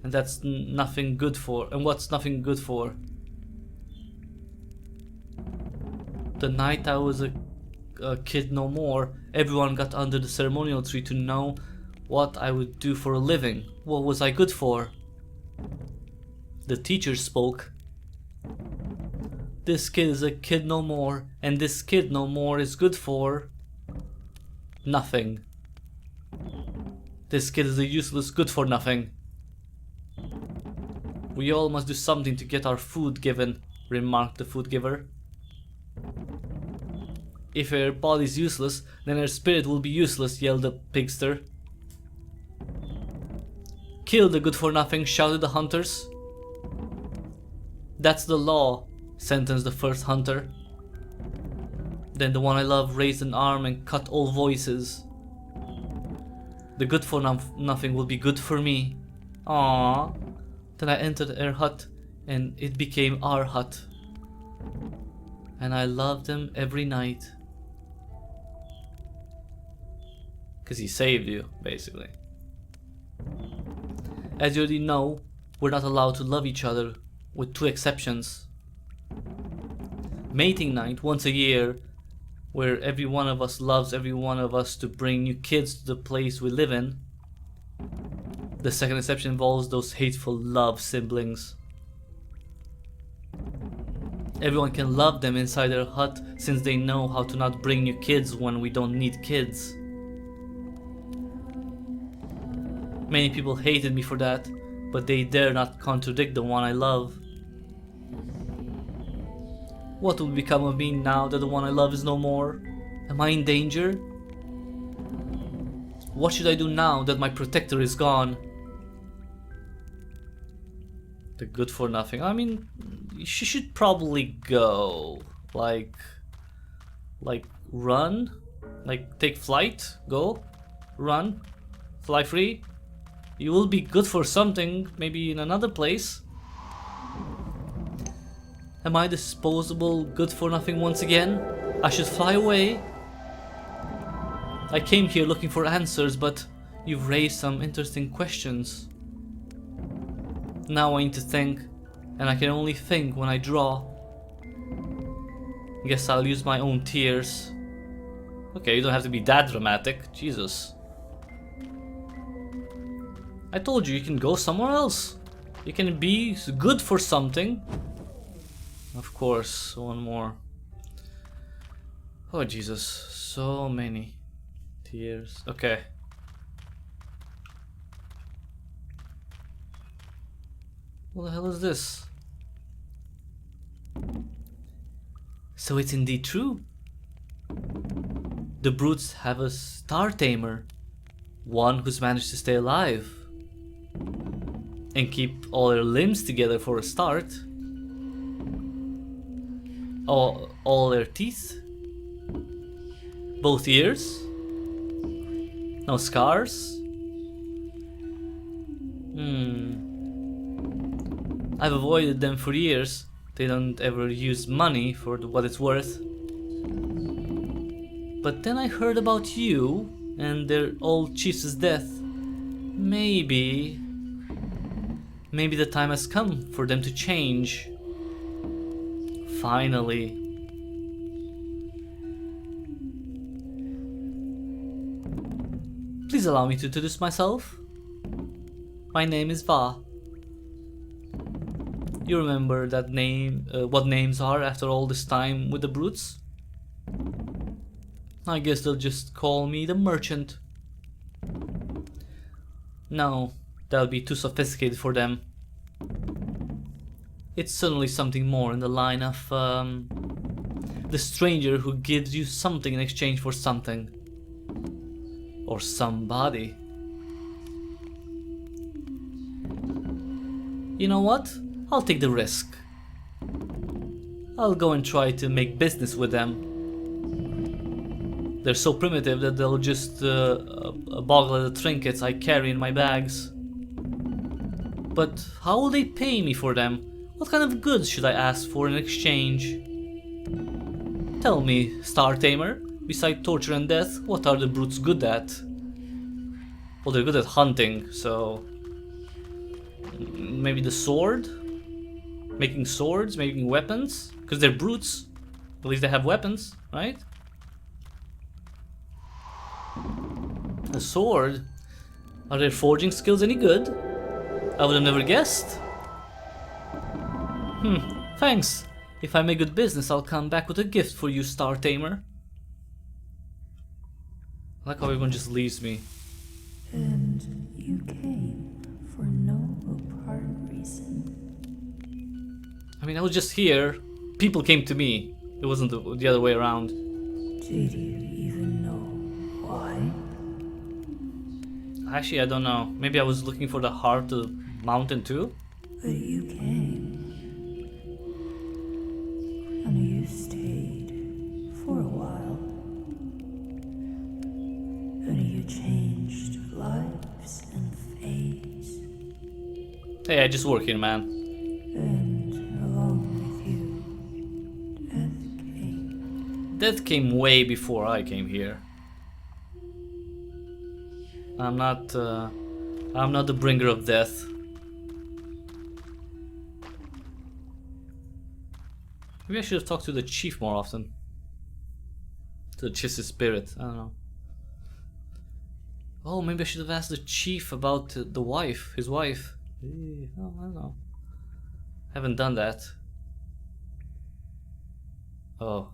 And that's nothing good for. And what's nothing good for? The night I was a kid no more, everyone got under the ceremonial tree to know what I would do for a living. What was I good for? The teacher spoke. This kid is a kid no more, and this kid no more is good for... nothing. This kid is a useless good for nothing. We all must do something to get our food given, remarked the food giver. If her body's useless, then her spirit will be useless, yelled the pigster. Kill the good for nothing, shouted the hunters. That's the law, sentenced the first hunter. Then the one I love raised an arm and cut all voices. The good for nothing will be good for me. Aww. Then I entered her hut and it became our hut. And I loved him every night. Because he saved you, basically. As you already know, we're not allowed to love each other, with two exceptions. Mating night, once a year, where every one of us loves every one of us to bring new kids to the place we live in. The second exception involves those hateful love siblings. Everyone can love them inside their hut since they know how to not bring new kids when we don't need kids. Many people hated me for that, but they dare not contradict the one I love. What will become of me now that the one I love is no more? Am I in danger? What should I do now that my protector is gone? The good for nothing. I mean, she should probably go. Like run? Like take flight? Go? Run? Fly free? You will be good for something, maybe in another place. Am I disposable, good for nothing once again? I should fly away. I came here looking for answers, but you've raised some interesting questions. Now I need to think, and I can only think when I draw. Guess I'll use my own tears. Okay, you don't have to be that dramatic, Jesus. I told you can go somewhere else. You can be good for something. Of course, one more. Oh Jesus, so many tears. Okay. What the hell is this? So it's indeed true. The brutes have a star tamer. One who's managed to stay alive. And keep all their limbs together for a start. All their teeth. Both ears. No scars. I've avoided them for years. They don't ever use money for what it's worth. But then I heard about you and their old chief's death. Maybe the time has come for them to change. Finally. Please allow me to introduce myself. My name is Va. You remember that name, what names are after all this time with the brutes? I guess they'll just call me the merchant. No, that'll be too sophisticated for them. It's certainly something more in the line of the stranger who gives you something in exchange for something. Or somebody. You know what? I'll take the risk. I'll go and try to make business with them. They're so primitive that they'll just boggle at the trinkets I carry in my bags. But how will they pay me for them? What kind of goods should I ask for in exchange? Tell me, Star Tamer, beside torture and death, what are the brutes good at? Well, they're good at hunting, so... maybe the sword? Making swords, making weapons? Because they're brutes. At least they have weapons, right? A sword? Are their forging skills any good? I would have never guessed. Thanks. If I make good business, I'll come back with a gift for you, Star Tamer. I like how everyone just leaves me. And you came for no apparent reason. I mean, I was just here. People came to me. It wasn't the other way around. Did you even know why? Actually, I don't know. Maybe I was looking for the heart of the mountain too? But you came. And you stayed for a while. And you changed lives and fates. Hey, I just work here, man. And along with you, death came. Death came way before I came here. I'm not the bringer of death. Maybe I should have talked to the chief more often. To the chief's spirit, I don't know. Oh, maybe I should have asked the chief about the wife, his wife. Oh, I don't know. Haven't done that. Oh.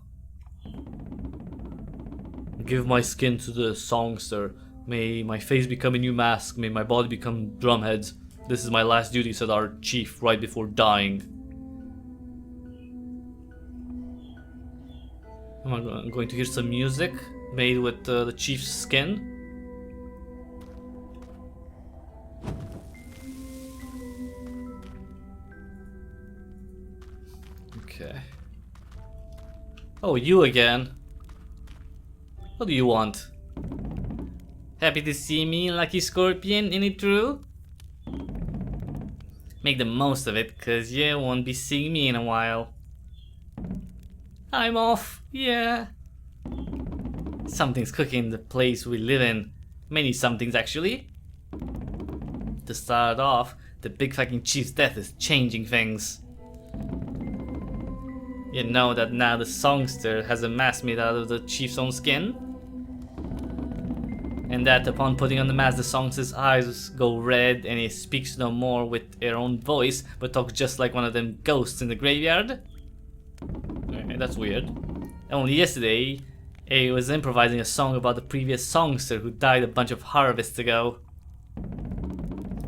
Give my skin to the songster. May my face become a new mask. May my body become drumheads. This is my last duty, said our chief right before dying. I'm going to hear some music made with the chief's skin. Okay. Oh, you again. What do you want? Happy to see me, Lucky Scorpion, ain't it true? Make the most of it, cause you won't be seeing me in a while. I'm off, yeah. Something's cooking in the place we live in. Many somethings, actually. To start off, the big fucking chief's death is changing things. You know that now the songster has a mask made out of the chief's own skin? And that upon putting on the mask, the songster's eyes go red and he speaks no more with her own voice, but talks just like one of them ghosts in the graveyard? Okay, that's weird. Only yesterday, he was improvising a song about the previous songster who died a bunch of harvests ago.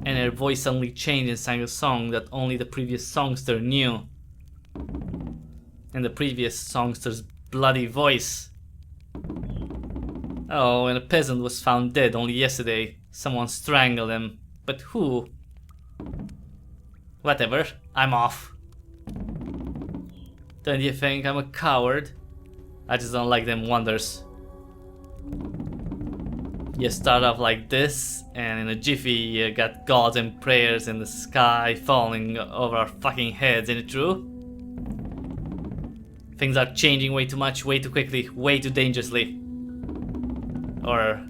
And her voice suddenly changed and sang a song that only the previous songster knew. And the previous songster's bloody voice. Oh, and a peasant was found dead only yesterday. Someone strangled him. But who? Whatever, I'm off. Don't you think I'm a coward? I just don't like them wonders. You start off like this, and in a jiffy you got gods and prayers in the sky falling over our fucking heads, ain't it true? Things are changing way too much, way too quickly, way too dangerously. Or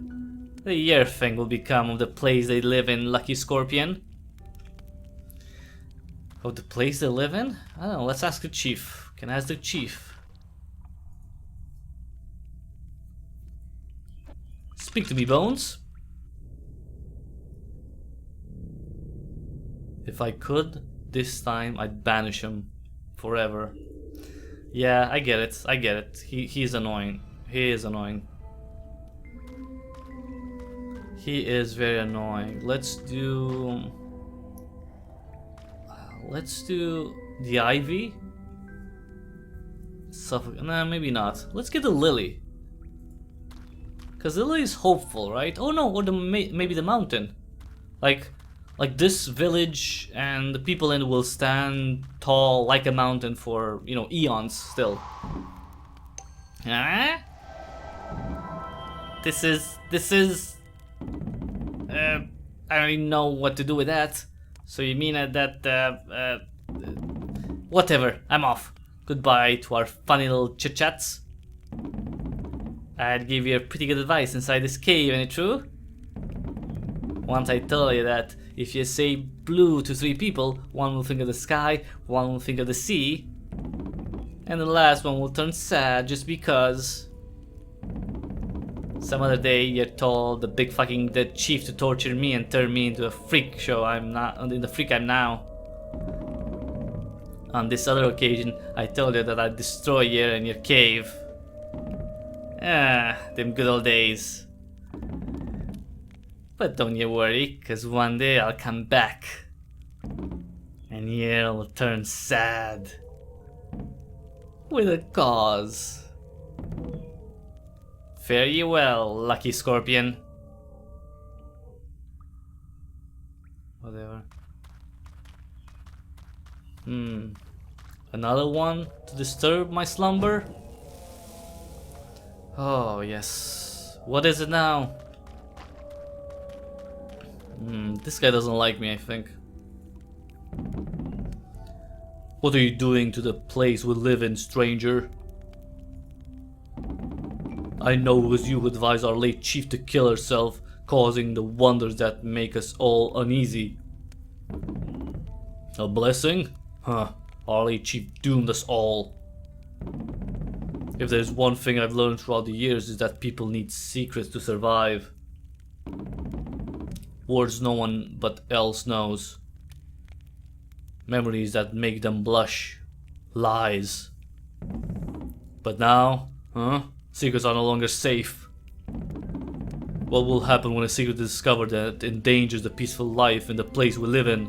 the year thing will become of the place they live in, Lucky Scorpion. Of the place they live in? I don't know, let's ask the chief. Can I ask the chief? Speak to me, Bones. If I could, this time I'd banish him forever. Yeah, I get it, I get it. He's annoying. He is annoying. He is very annoying. Let's do the ivy. Nah, maybe not. Let's get the lily. Cause the lily is hopeful, right? Oh no, or maybe the mountain. Like this village and the people in it will stand tall like a mountain for, you know, eons still. Huh? This is. I don't even know what to do with that. So you mean that whatever, I'm off. Goodbye to our funny little chit-chats. I'd give you pretty good advice inside this cave, ain't it true? Once I tell you that if you say blue to 3 people, one will think of the sky, one will think of the sea, and the last one will turn sad just because. Some other day you're told the big fucking dead chief to torture me and turn me into a freak show I'm not, in the freak I'm now. On this other occasion, I told you that I'd destroy you in your cave. Ah, them good old days. But don't you worry, cause one day I'll come back. And you'll turn sad. With a cause. Fare ye well, Lucky Scorpion. Whatever. Another one to disturb my slumber? Oh, yes. What is it now? This guy doesn't like me, I think. What are you doing to the place we live in, stranger? I know it was you who advised our late chief to kill herself, causing the wonders that make us all uneasy. A blessing? Huh, our late chief doomed us all. If there's one thing I've learned throughout the years is that people need secrets to survive. Words no one but else knows. Memories that make them blush. Lies. But now, secrets are no longer safe. What will happen when a secret is discovered that endangers the peaceful life in the place we live in?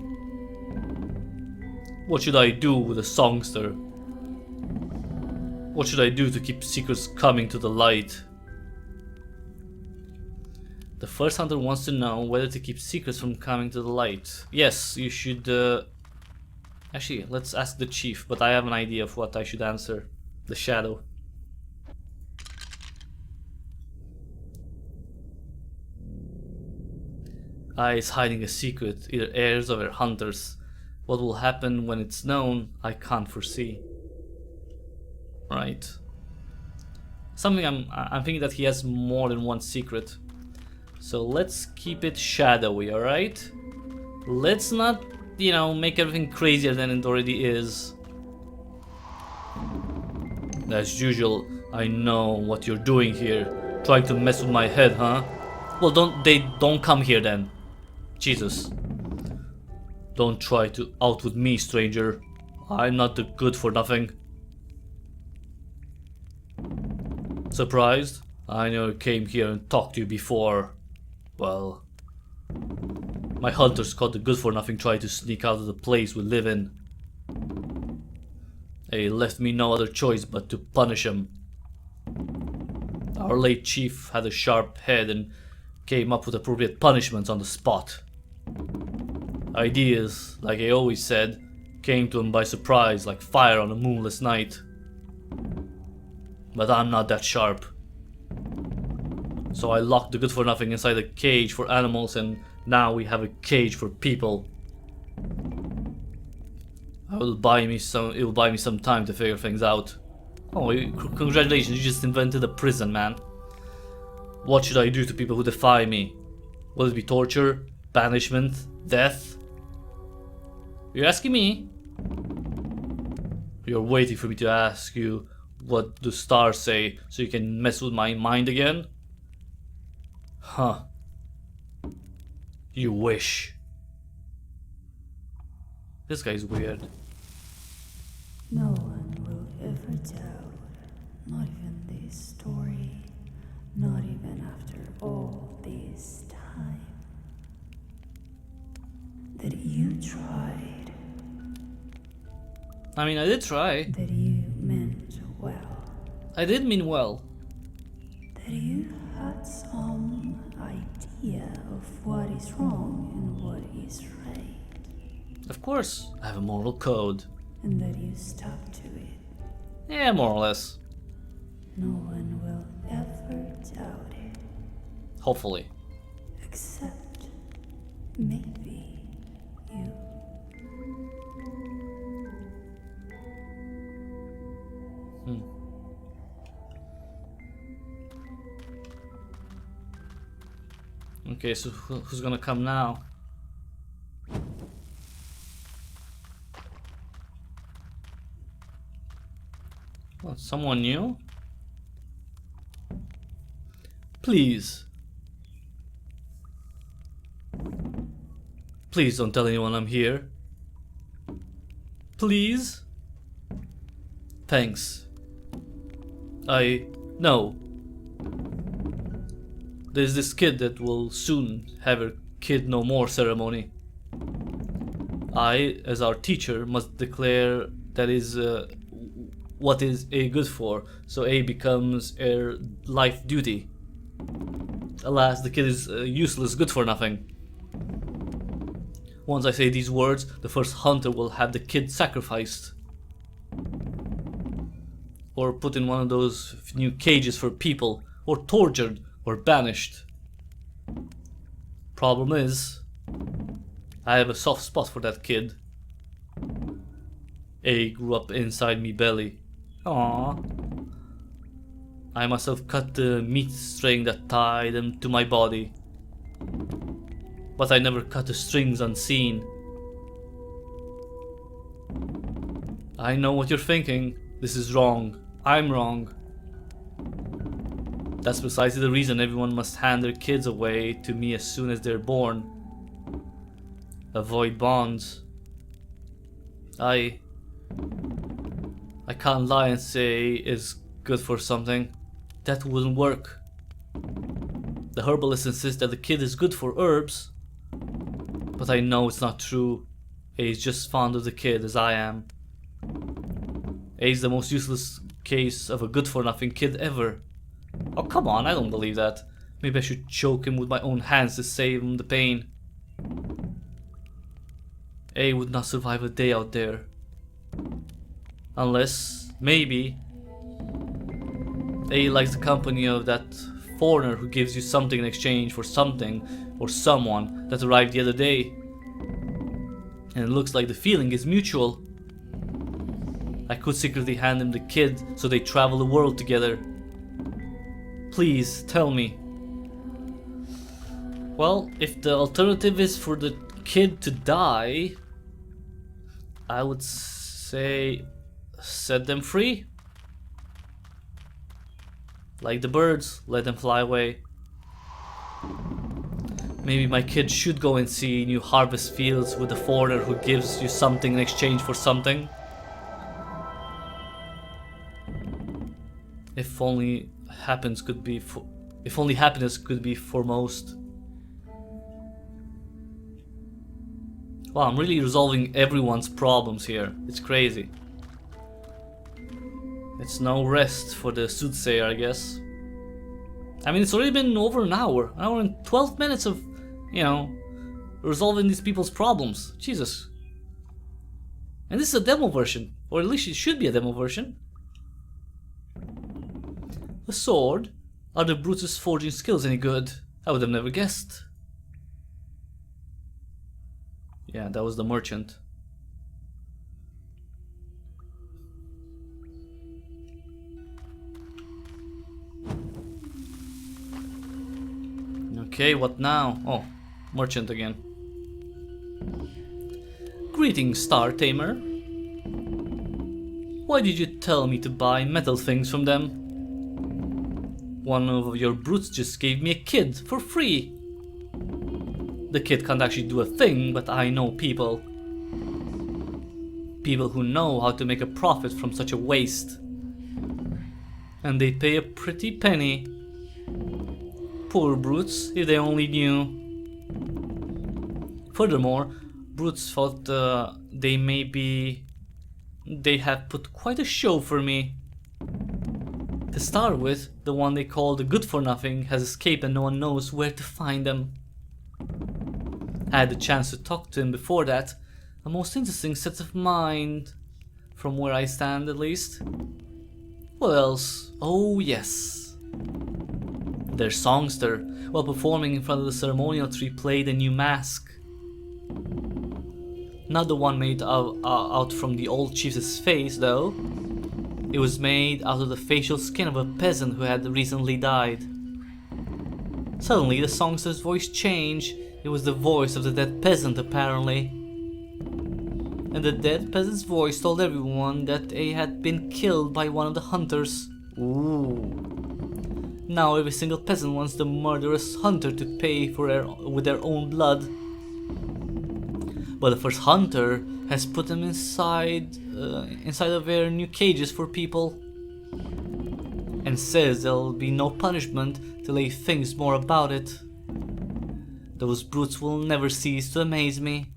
What should I do with a songster? What should I do to keep secrets coming to the light? The first hunter wants to know whether to keep secrets from coming to the light. Yes, you should... Actually, let's ask the chief, but I have an idea of what I should answer. The shadow. I is hiding a secret, either heirs or hunters. What will happen when it's known, I can't foresee. Right. Something I'm thinking that he has more than one secret. So let's keep it shadowy, alright? Let's not, you know, make everything crazier than it already is. As usual, I know what you're doing here. Trying to mess with my head, huh? Well, don't come here then. Jesus. Don't try to outwit me, stranger. I'm not the good for nothing. Surprised? I never came here and talked to you before. Well, my hunters caught the good for nothing trying to sneak out of the place we live in. They left me no other choice but to punish him. Our late chief had a sharp head and came up with appropriate punishments on the spot. Ideas, like I always said, came to him by surprise like fire on a moonless night. But I'm not that sharp. So I locked the good for nothing inside a cage for animals, and now we have a cage for people. It will buy me some time to figure things out. Oh, congratulations, you just invented a prison, man. What should I do to people who defy me? Will it be torture, banishment, death? You're asking me? You're waiting for me to ask you what the stars say so you can mess with my mind again? Huh. You wish. This guy's weird. No one will ever doubt, not even this story, not even after all this time, that you tried, I mean, I did try. that you meant well, I did mean well. that you had some idea of what is wrong and what is right, Of course, I have a moral code. and that you stuck to it. Yeah, more or less. No one will ever doubt it, Hopefully. except maybe you. Okay, so who's gonna come now? What, someone new? Please. Please don't tell anyone I'm here. Please? Thanks. No. There's this kid that will soon have her kid no more ceremony. I, as our teacher, must declare that is what is A good for, so A becomes a life duty. Alas, the kid is useless, good for nothing. Once I say these words, the first hunter will have the kid sacrificed. Or put in one of those new cages for people, or tortured, or banished. Problem is, I have a soft spot for that kid. A grew up inside me belly. Aww. I must have cut the meat string that tied him to my body. But I never cut the strings unseen. I know what you're thinking. This is wrong. I'm wrong. That's precisely the reason everyone must hand their kids away to me as soon as they're born. Avoid bonds. I can't lie and say it's good for something. That wouldn't work. The herbalist insists that the kid is good for herbs, but I know it's not true. A's just fond of the kid as I am. A's the most useless case of a good-for-nothing kid ever. Oh, come on, I don't believe that. Maybe I should choke him with my own hands to save him the pain. A would not survive a day out there. Unless, maybe, A likes the company of that foreigner who gives you something in exchange for something or someone that arrived the other day. And it looks like the feeling is mutual. I could secretly hand him the kid so they travel the world together. Please, tell me. Well, if the alternative is for the kid to die, I would say set them free. Like the birds, let them fly away. Maybe my kid should go and see new harvest fields with a foreigner who gives you something in exchange for something. If only happiness could be foremost. Wow, I'm really resolving everyone's problems here. It's crazy. It's no rest for the soothsayer, I guess. I mean, it's already been over an hour and 12 minutes of, resolving these people's problems. Jesus. And this is a demo version, or at least it should be a demo version. A sword? Are the Brutus' forging skills any good? I would have never guessed. Yeah, that was the merchant. Okay, what now? Oh, merchant again. Greetings, Star Tamer. Why did you tell me to buy metal things from them? One of your brutes just gave me a kid for free. The kid can't actually do a thing, but I know people. People who know how to make a profit from such a waste. And they pay a pretty penny. Poor brutes, if they only knew. Furthermore, brutes thought they have put quite a show for me. To start with, the one they call the good-for-nothing has escaped and no one knows where to find them. I had the chance to talk to him before that, a most interesting set of mind, from where I stand at least. What else? Oh yes. Their songster, while performing in front of the ceremonial tree, played a new mask. Not the one made out from the old chief's face though. It was made out of the facial skin of a peasant who had recently died. Suddenly the songster's voice changed. It was the voice of the dead peasant apparently. And the dead peasant's voice told everyone that they had been killed by one of the hunters. Ooh. Now every single peasant wants the murderous hunter to pay with their own blood. But the first hunter has put them inside of their new cages for people. And says there'll be no punishment till he thinks more about it. Those brutes will never cease to amaze me.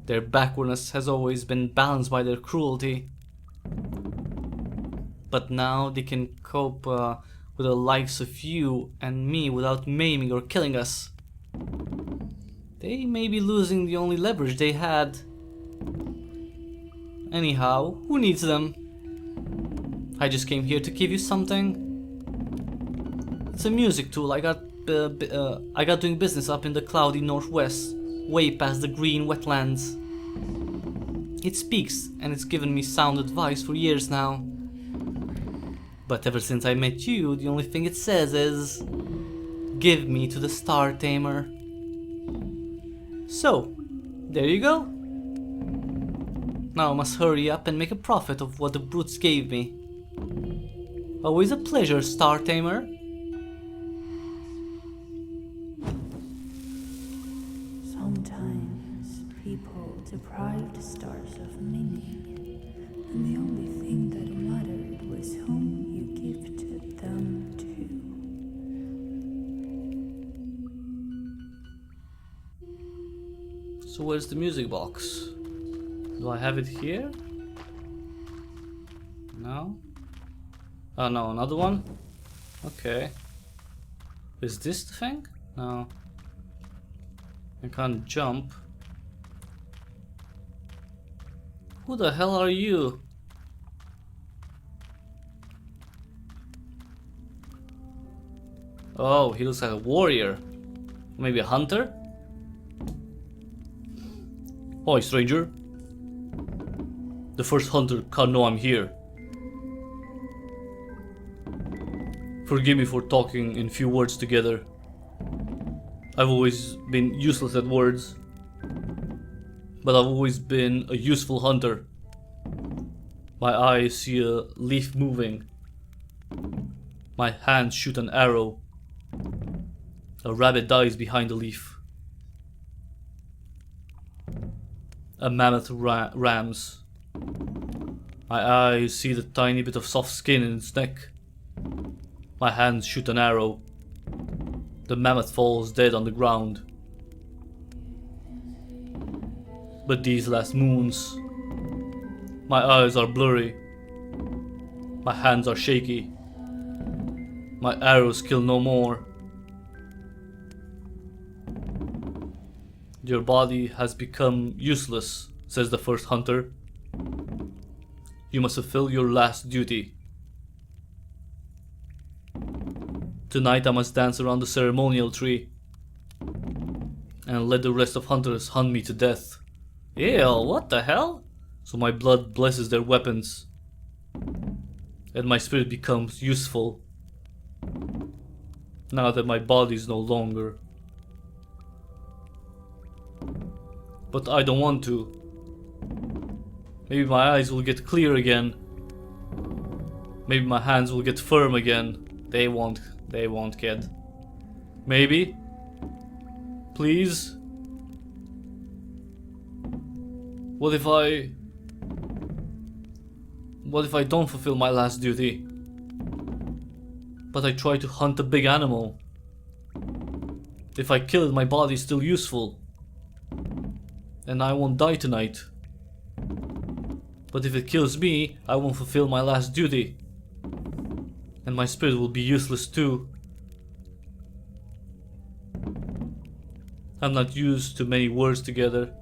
Their backwardness has always been balanced by their cruelty. But now they can cope with the likes of you and me without maiming or killing us. They may be losing the only leverage they had. Anyhow, who needs them? I just came here to give you something. It's a music tool I got doing business up in the cloudy northwest, way past the green wetlands. It speaks, and it's given me sound advice for years now. But ever since I met you, the only thing it says is, give me to the Star Tamer. So, there you go. Now I must hurry up and make a profit of what the brutes gave me. Always a pleasure, Star Tamer. Someone Sometimes people deprived stars of meaning, and the only thing that mattered was whom you gifted them to. So where's the music box? Do I have it here? No? Oh no, another one? Okay. Is this the thing? No. I can't jump. Who the hell are you? Oh, he looks like a warrior. Maybe a hunter? Hi, stranger. The first hunter can't know I'm here. Forgive me for talking in few words together. I've always been useless at words, but I've always been a useful hunter. My eyes see a leaf moving. My hands shoot an arrow. A rabbit dies behind the leaf. A mammoth rams. My eyes see the tiny bit of soft skin in its neck. My hands shoot an arrow. The mammoth falls dead on the ground. But these last moons, my eyes are blurry. My hands are shaky. My arrows kill no more. Your body has become useless, says the first hunter. You must fulfill your last duty. Tonight I must dance around the ceremonial tree and let the rest of hunters hunt me to death. Ew, what the hell? So my blood blesses their weapons and my spirit becomes useful now that my body is no longer. But I don't want to. Maybe my eyes will get clear again. Maybe my hands will get firm again. They won't, kid. Maybe? Please? What if I don't fulfill my last duty? But I try to hunt a big animal. If I kill it, my body is still useful. And I won't die tonight. But if it kills me, I won't fulfill my last duty. And my spirit will be useless too. I'm not used to many words together.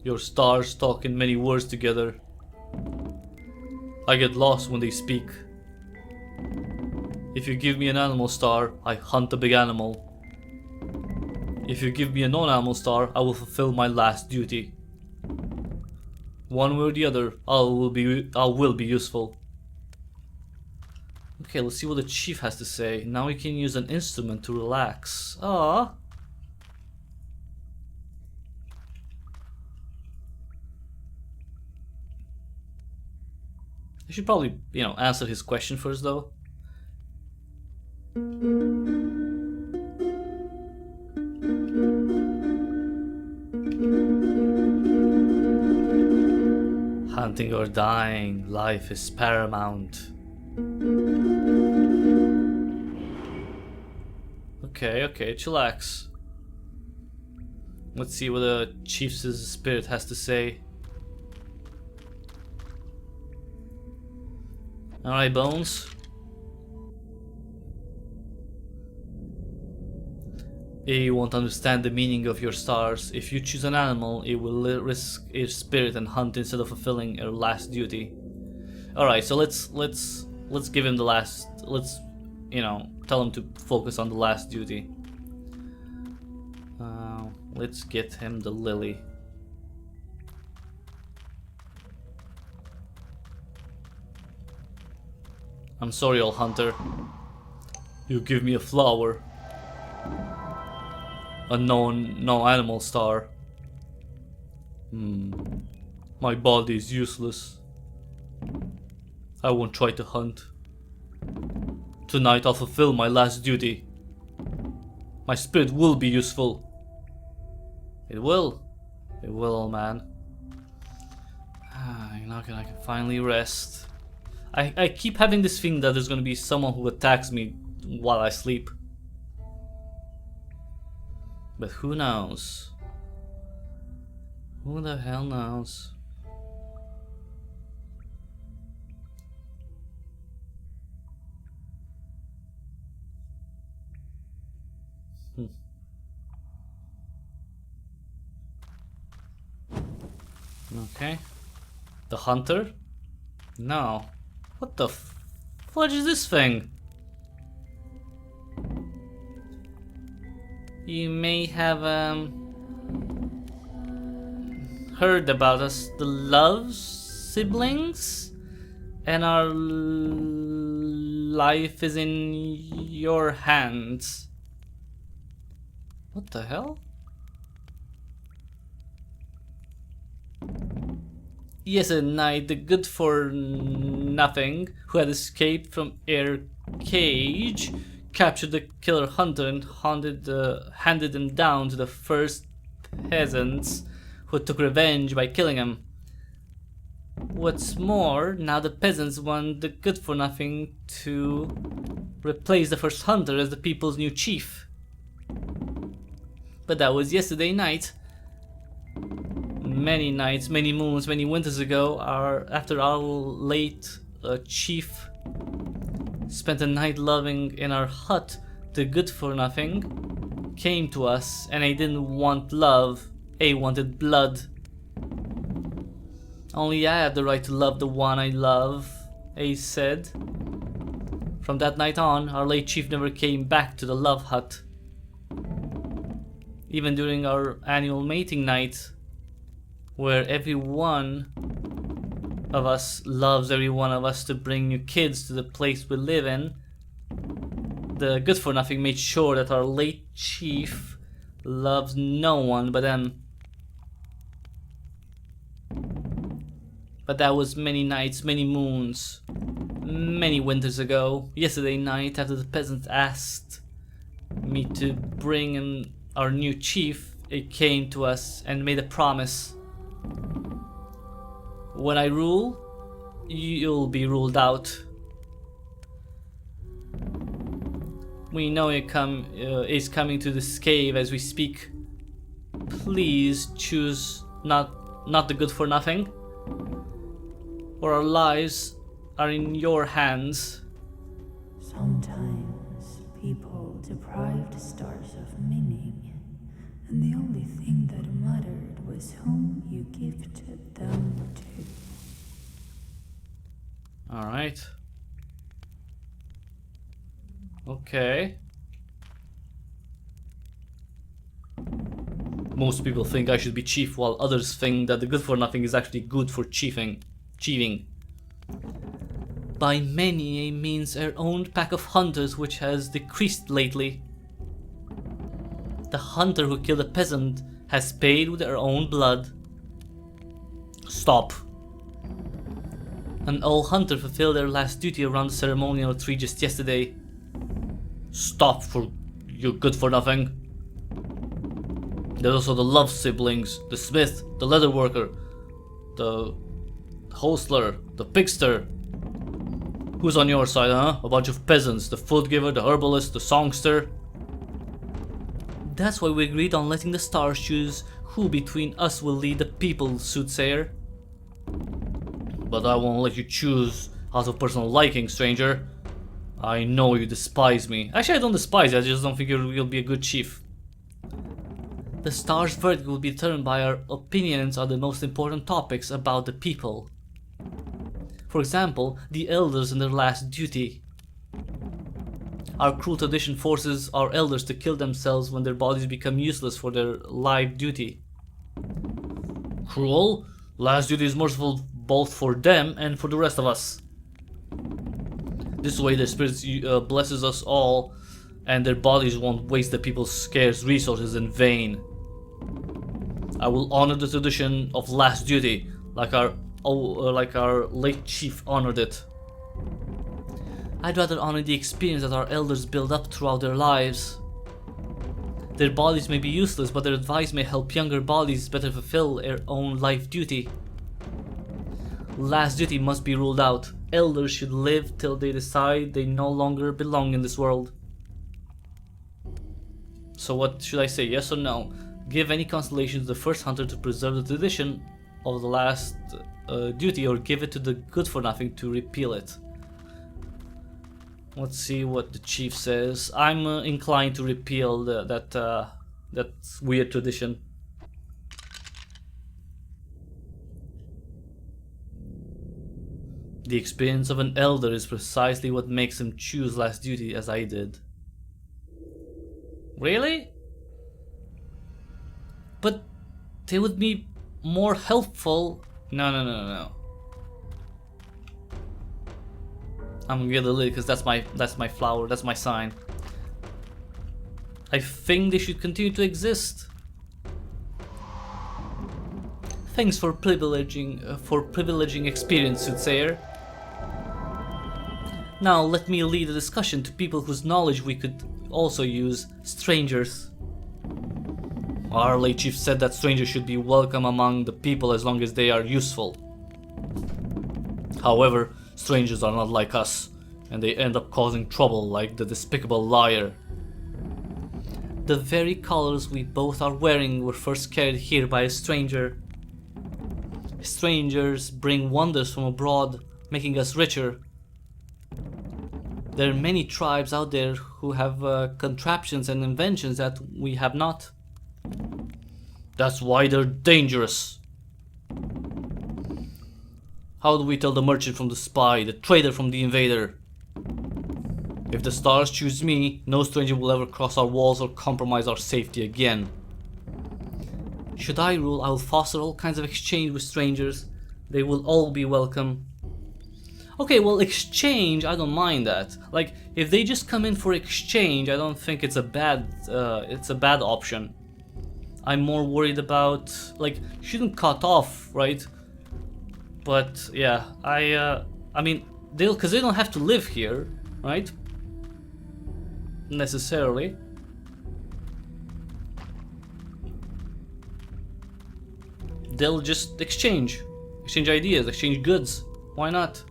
Your stars talk in many words together. I get lost when they speak. If you give me an animal star, I hunt a big animal. If you give me a non-animal star, I will fulfill my last duty. One way or the other, I will be useful. Okay, let's see what the chief has to say. Now we can use an instrument to relax. Ah. I should probably, answer his question first though. Hunting or dying, life is paramount. Okay, chillax. Let's see what the chief's spirit has to say. Alright, Bones. You won't understand the meaning of your stars. If you choose an animal, it will risk its spirit and hunt instead of fulfilling your last duty. Alright, so let's give him the last. Let's, tell him to focus on the last duty. Let's get him the lily. I'm sorry, old hunter. You give me a flower. A no animal star. My body is useless. I won't try to hunt. Tonight I'll fulfill my last duty. My spirit will be useful. It will. It will, old man. Now I can finally rest. I keep having this feeling that there's gonna be someone who attacks me while I sleep. But who knows? Who the hell knows? Okay. The hunter? No. What the fudge is this thing? You may have heard about us, the Love siblings, and our life is in your hands. What the hell? Yesterday night, the good-for-nothing who had escaped from air cage captured the killer hunter and handed him down to the first peasants who took revenge by killing him. What's more, now the peasants want the good-for-nothing to replace the first hunter as the people's new chief. But that was yesterday night. Many nights, many moons, many winters ago, after our late chief spent a night loving in our hut, the good-for-nothing came to us, and I didn't want love, I wanted blood. Only I have the right to love the one I love, A said. From that night on, our late chief never came back to the love hut. Even during our annual mating night, where every one of us loves every one of us to bring new kids to the place we live in, the good-for-nothing made sure that our late chief loves no one but them. But that was many nights, many moons, many winters ago. Yesterday night, after the peasants asked me to bring in our new chief, it came to us and made a promise. When I rule, you'll be ruled out. We know it is coming to this cave as we speak. Please choose not the good-for-nothing, or our lives are in your hands. Sometimes people deprive the stars of meaning, and the only thing that mattered was whom you gifted them to. Alright. Okay. Most people think I should be chief, while others think that the good-for-nothing is actually good for chiefing. By many, it means our own pack of hunters, which has decreased lately. The hunter who killed a peasant has paid with their own blood. Stop. An old hunter fulfilled their last duty around the ceremonial tree just yesterday. Stop, for you good-for-nothing. There's also the Love siblings, the smith, the leather worker, the hostler, the pigster. Who's on your side, huh? A bunch of peasants, the food giver, the herbalist, the songster. That's why we agreed on letting the stars choose who between us will lead the people, soothsayer. But I won't let you choose out of personal liking, stranger. I know you despise me. Actually, I don't despise you, I just don't think you'll be a good chief. The stars' verdict will be determined by our opinions on the most important topics about the people. For example, the elders in their last duty. Our cruel tradition forces our elders to kill themselves when their bodies become useless for their live duty. Cruel? Last duty is merciful both for them and for the rest of us. This way their spirits blesses us all, and their bodies won't waste the people's scarce resources in vain. I will honor the tradition of last duty, like our late chief honored it. I'd rather honor the experience that our elders build up throughout their lives. Their bodies may be useless, but their advice may help younger bodies better fulfill their own life duty. Last duty must be ruled out. Elders should live till they decide they no longer belong in this world. So what should I say, yes or no? Give any constellation to the first hunter to preserve the tradition of the last duty, or give it to the good for nothing to repeal it. Let's see what the chief says. I'm inclined to repeal that weird tradition. The experience of an elder is precisely what makes him choose last duty as I did. Really? But they would be more helpful. No. I'm gonna leave because that's my flower, that's my sign. I think they should continue to exist. Thanks for privileging experience, Soothsayer. Now let me lead a discussion to people whose knowledge we could also use, strangers. Our late chief said that strangers should be welcome among the people as long as they are useful. However, strangers are not like us, and they end up causing trouble like the despicable liar. The very colors we both are wearing were first carried here by a stranger. Strangers bring wonders from abroad, making us richer. There are many tribes out there who have contraptions and inventions that we have not. That's why they're dangerous. How do we tell the merchant from the spy, the trader from the invader? If the stars choose me, no stranger will ever cross our walls or compromise our safety again. Should I rule, I will foster all kinds of exchange with strangers. They will all be welcome. Okay, well, exchange, I don't mind that. Like, if they just come in for exchange, I don't think it's a bad option. I'm more worried about, like, shouldn't cut off, right? But yeah, I mean, because they don't have to live here, right? Necessarily. They'll just exchange ideas, exchange goods. Why not?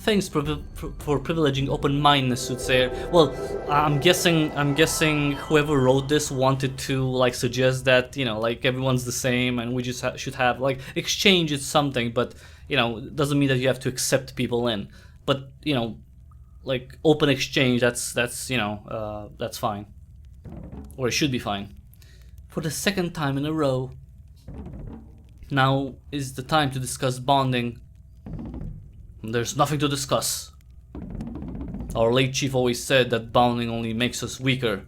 Thanks for privileging open-mindedness, Soothsayer. Well, I'm guessing whoever wrote this wanted to like suggest that, you know, like everyone's the same and we just should have like exchange is something, but you know, it doesn't mean that you have to accept people in. But you know, like open exchange, that's you know, that's fine, or it should be fine. For the second time in a row, now is the time to discuss bonding. There's nothing to discuss. Our late chief always said that bonding only makes us weaker.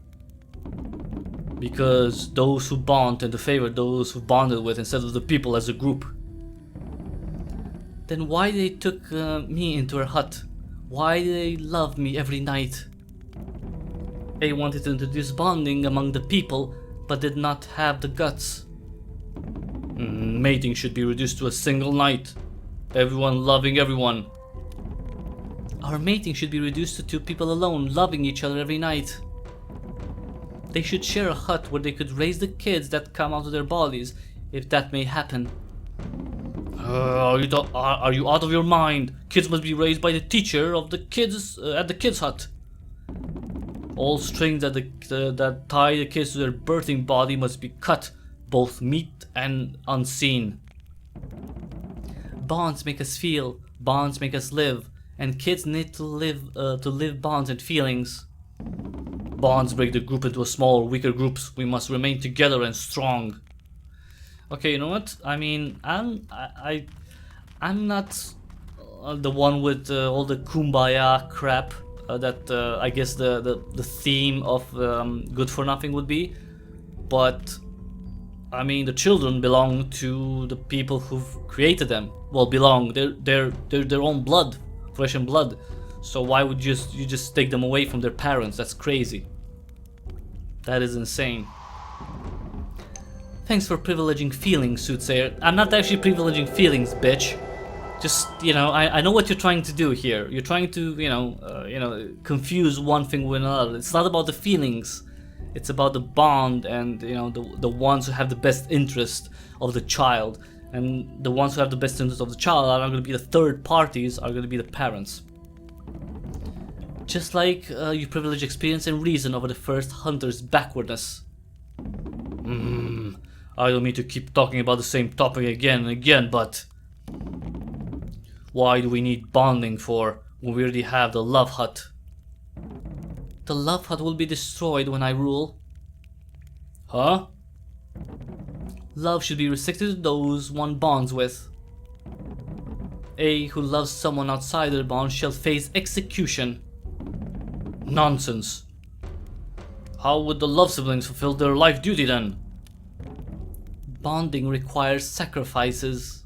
Because those who bond tend to favor those who bonded with instead of the people as a group. Then why they took me into her hut? Why they loved me every night? They wanted to introduce bonding among the people, but did not have the guts. Mating should be reduced to a single night. Everyone loving everyone. Our mating should be reduced to two people alone, loving each other every night. They should share a hut where they could raise the kids that come out of their bodies, if that may happen. Are you out of your mind? Kids must be raised by the teacher of the kids at the kids' hut. All strings that tie the kids to their birthing body must be cut, both meet and unseen. Bonds make us feel, bonds make us live, and kids need to live bonds and feelings. Bonds break the group into smaller, weaker groups. We must remain together and strong. Okay, you know what? I mean, I'm not the one with all the kumbaya crap that I guess the theme of Good for Nothing would be, but I mean, the children belong to the people who've created them. Well, belong. They're their own blood, flesh and blood. So why would you just take them away from their parents? That's crazy. That is insane. Thanks for privileging feelings, Soothsayer. I'm not actually privileging feelings, bitch. Just, you know, I know what you're trying to do here. You're trying to, confuse one thing with another. It's not about the feelings. It's about the bond and, you know, the ones who have the best interest of the child. And the ones who have the best interest of the child are not going to be the third parties, are going to be the parents. Just like you privilege experience and reason over the first hunter's backwardness. I don't mean to keep talking about the same topic again and again, but why do we need bonding for when we already have the love hut? The love hut will be destroyed when I rule. Huh? Love should be restricted to those one bonds with. A who loves someone outside their bond shall face execution. Nonsense. How would the love siblings fulfill their life duty then? Bonding requires sacrifices.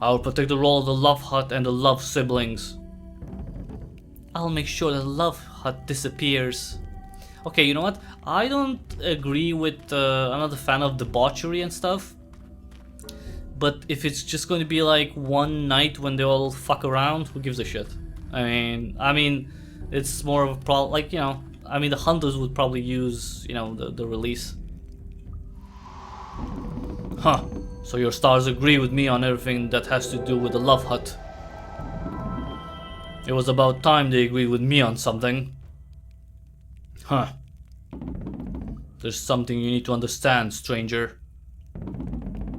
I will protect the role of the love hut and the love siblings. I'll make sure that the love hut disappears. Okay, you know what? I don't agree with, I'm not a fan of debauchery and stuff. But if it's just going to be like one night when they all fuck around, who gives a shit? I mean, it's more of a problem, like, you know, I mean the hunters would probably use, you know, the release. Huh, so your stars agree with me on everything that has to do with the love hut. It was about time they agreed with me on something. Huh. There's something you need to understand, stranger.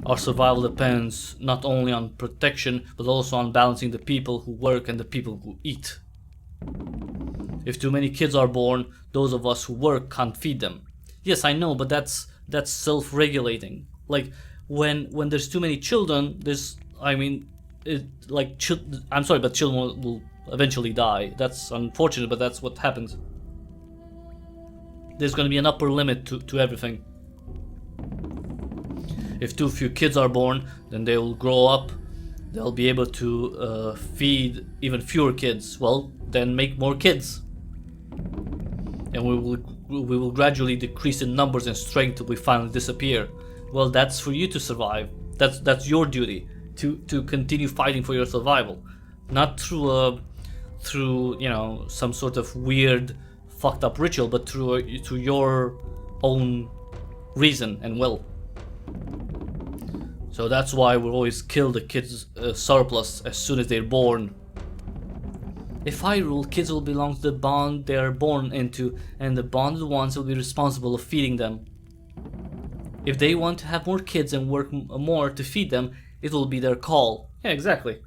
Our survival depends not only on protection, but also on balancing the people who work and the people who eat. If too many kids are born, those of us who work can't feed them. Yes, I know, but that's self-regulating. Like, when there's too many children, I'm sorry, but children will eventually die. That's unfortunate, but that's what happens. There's going to be an upper limit to everything. If too few kids are born, then they will grow up. They'll be able to feed even fewer kids. Well, then make more kids. And we will gradually decrease in numbers and strength till we finally disappear. Well, that's for you to survive. That's your duty to continue fighting for your survival, not through you know, some sort of weird fucked up ritual, but through your own reason and will. So that's why we'll always kill the kids' surplus as soon as they're born. If I rule, kids will belong to the bond they are born into, and the bonded ones will be responsible of feeding them. If they want to have more kids and work more to feed them, it will be their call. Yeah, exactly.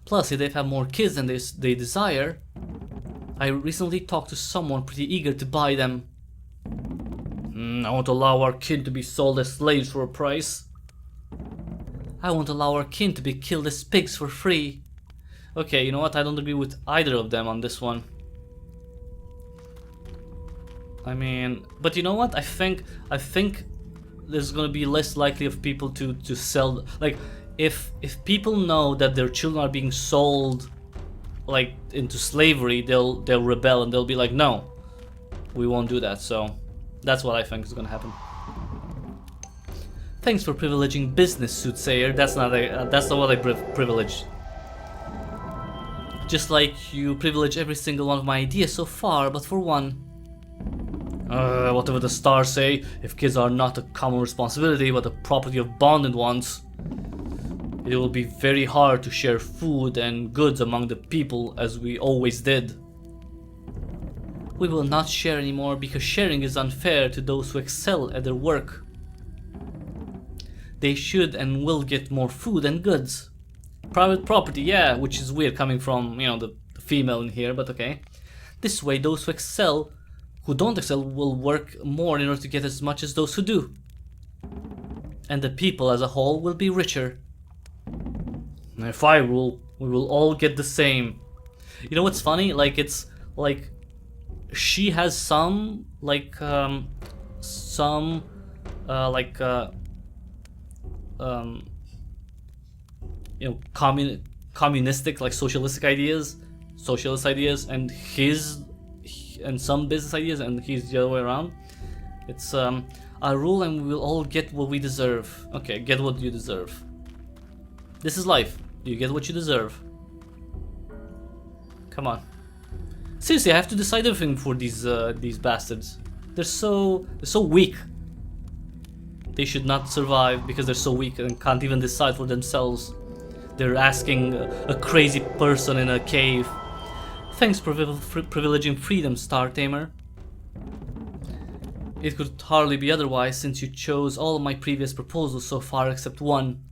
Plus, if they have more kids than they desire, I recently talked to someone pretty eager to buy them. I won't allow our kin to be sold as slaves for a price. I won't allow our kin to be killed as pigs for free. Okay, you know what? I don't agree with either of them on this one. I mean, but you know what? I think there's gonna be less likely of people to sell. Like, if people know that their children are being sold, like, into slavery, they'll rebel and they'll be like, no, we won't do that. So that's what I think is gonna happen. Thanks for privileging business, soothsayer. That's not what I privileged. Just like you privilege every single one of my ideas so far, but for one. Whatever the stars say, if kids are not a common responsibility but the property of bonded ones, it will be very hard to share food and goods among the people as we always did. We will not share anymore because sharing is unfair to those who excel at their work. They should and will get more food and goods. Private property, yeah, which is weird coming from, you know, the female in here, but okay. This way, those who don't excel will work more in order to get as much as those who do. And the people as a whole will be richer. If I rule, we will all get the same. You know what's funny? Like, it's like she has some you know, communistic, like socialist ideas, and some business ideas, and he's the other way around. It's I rule and we will all get what we deserve. Okay, get what you deserve. This is life. You get what you deserve. Come on. Seriously, I have to decide everything for these bastards. They're so weak. They should not survive because they're so weak and can't even decide for themselves. They're asking a crazy person in a cave. Thanks for privileging freedom, Star Tamer. It could hardly be otherwise since you chose all of my previous proposals so far except one.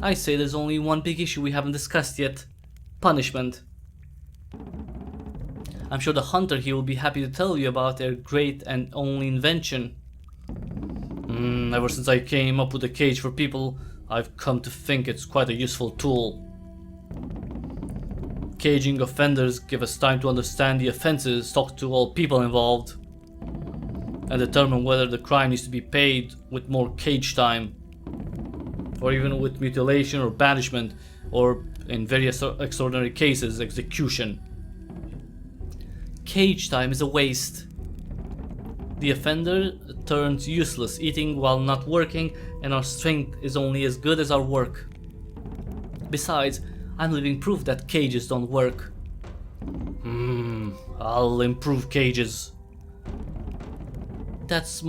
I say there's only one big issue we haven't discussed yet. Punishment. I'm sure the hunter here will be happy to tell you about their great and only invention. Ever since I came up with a cage for people, I've come to think it's quite a useful tool. Caging offenders give us time to understand the offenses, talk to all people involved, and determine whether the crime needs to be paid with more cage time, or even with mutilation or banishment, or in various extraordinary cases, execution. Cage time is a waste. The offender turns useless, eating while not working, and our strength is only as good as our work. Besides, I'm living proof that cages don't work. I'll improve cages. What's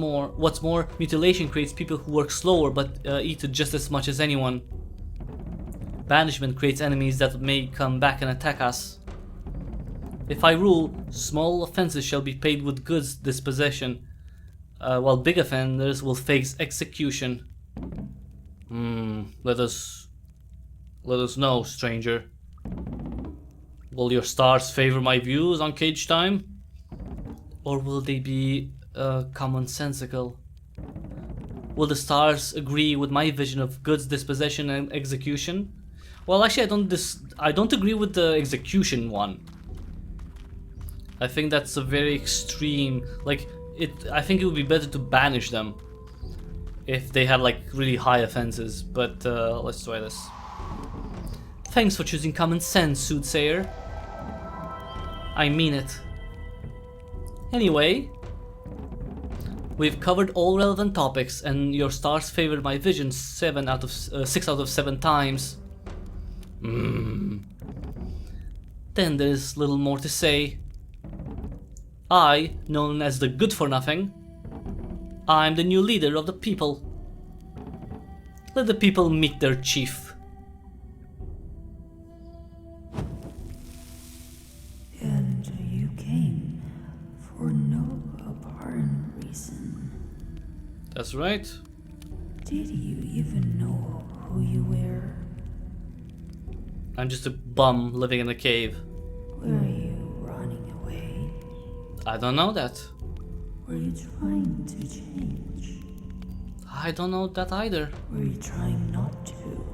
more, mutilation creates people who work slower but eat just as much as anyone. Banishment creates enemies that may come back and attack us. If I rule, small offenses shall be paid with goods dispossession, while big offenders will face execution. Let us know, stranger. Will your stars favor my views on cage time? Or will they be commonsensical? Will the stars agree with my vision of goods dispossession and execution? Well, actually, I don't agree with the execution one. I think that's a very extreme. I think it would be better to banish them if they had like really high offenses. But let's try this. Thanks for choosing common sense, soothsayer. I mean it. Anyway, we've covered all relevant topics, and your stars favored my vision 6 out of 7 times. Then there's little more to say. I, known as the Good for Nothing, I'm the new leader of the people. Let the people meet their chief. And you came for no apparent reason. That's right. Did you even know who you were? I'm just a bum living in a cave. Were you running away? I don't know that. Were you trying to change? I don't know that either. Were you trying not to?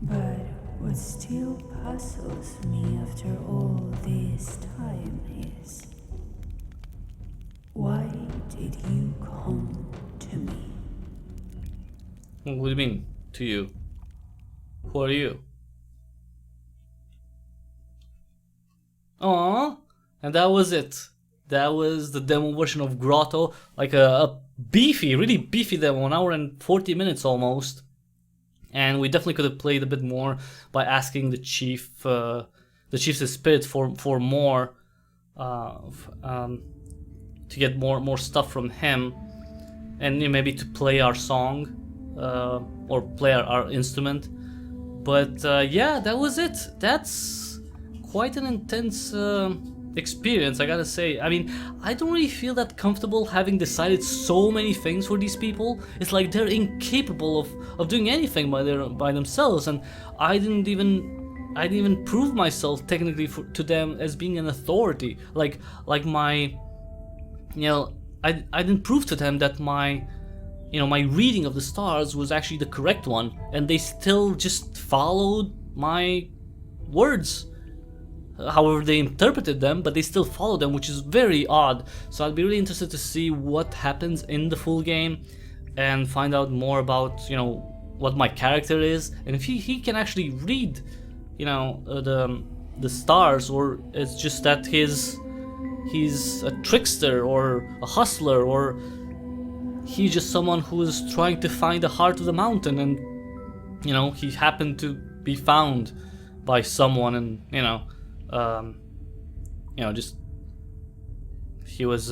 But what still puzzles me after all this time is, why did you come to me? What do you mean, to you? Who are you? Aww, and that was it. That was the demo version of Grotto, like a beefy, really beefy demo, 1 hour and 40 minutes almost. And we definitely could have played a bit more by asking the chief's spirit for more, to get more stuff from him, and maybe to play our song, or play our instrument. But yeah, that was it. That's quite an intense experience, I gotta say. I mean, I don't really feel that comfortable having decided so many things for these people. It's like they're incapable of doing anything by themselves, and I didn't even prove myself technically to them as being an authority. Like my, I didn't prove to them that my reading of the stars was actually the correct one, and they still just followed my words. However they interpreted them, but they still follow them, which is very odd. So I'd be really interested to see what happens in the full game and find out more about, what my character is, and if he can actually read, the stars, or it's just that he's a trickster or a hustler, or he's just someone who's trying to find the heart of the mountain, and you know, he happened to be found by someone, and you know, just he was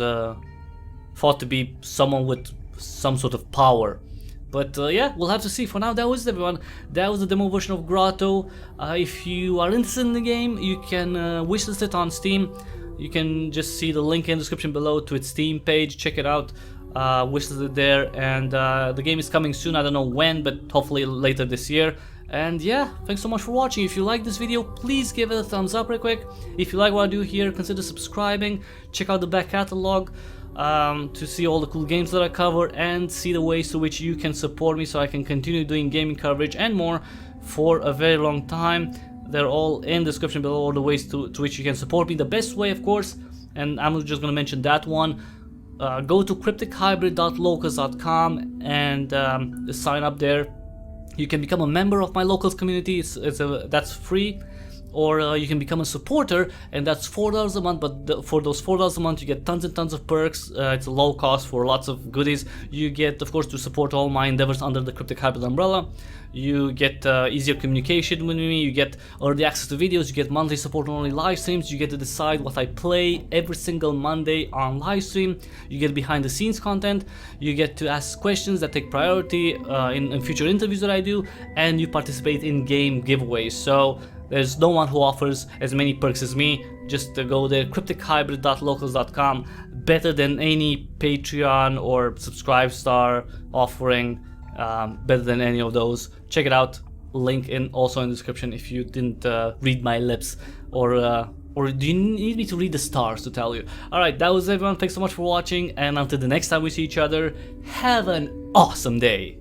thought to be someone with some sort of power. But yeah, we'll have to see. For now, that was it, everyone. That was the demo version of Grotto. If you are interested in the game, you can wishlist it on Steam. You can just see the link in the description below to its Steam page. Check it out. Wishlist it there, and the game is coming soon. I don't know when, but hopefully later this year. And yeah, thanks so much for watching. If you like this video, please give it a thumbs up real quick. If you like what I do here, consider subscribing. Check out the back catalog to see all the cool games that I cover, and see the ways to which you can support me so I can continue doing gaming coverage and more for a very long time. They're all in the description below, all the ways to which you can support me. The best way, of course, and I'm just going to mention that one, go to cryptichybrid.locals.com and sign up there. You can become a member of my locals community. That's free. Or you can become a supporter, and that's $4 a month, but for those $4 a month you get tons and tons of perks. It's a low cost for lots of goodies. You get, of course, to support all my endeavors under the Cryptic Hybrid umbrella. You get easier communication with me, you get early access to videos, you get monthly support on only live streams, you get to decide what I play every single Monday on live stream, you get behind the scenes content, you get to ask questions that take priority in future interviews that I do, and you participate in game giveaways. So there's no one who offers as many perks as me. Just go there, cryptichybrid.locals.com. Better than any Patreon or Subscribestar offering. Better than any of those. Check it out. Link also in the description if you didn't read my lips, or do you need me to read the stars to tell you? Alright, that was everyone. Thanks so much for watching, and until the next time we see each other, have an awesome day.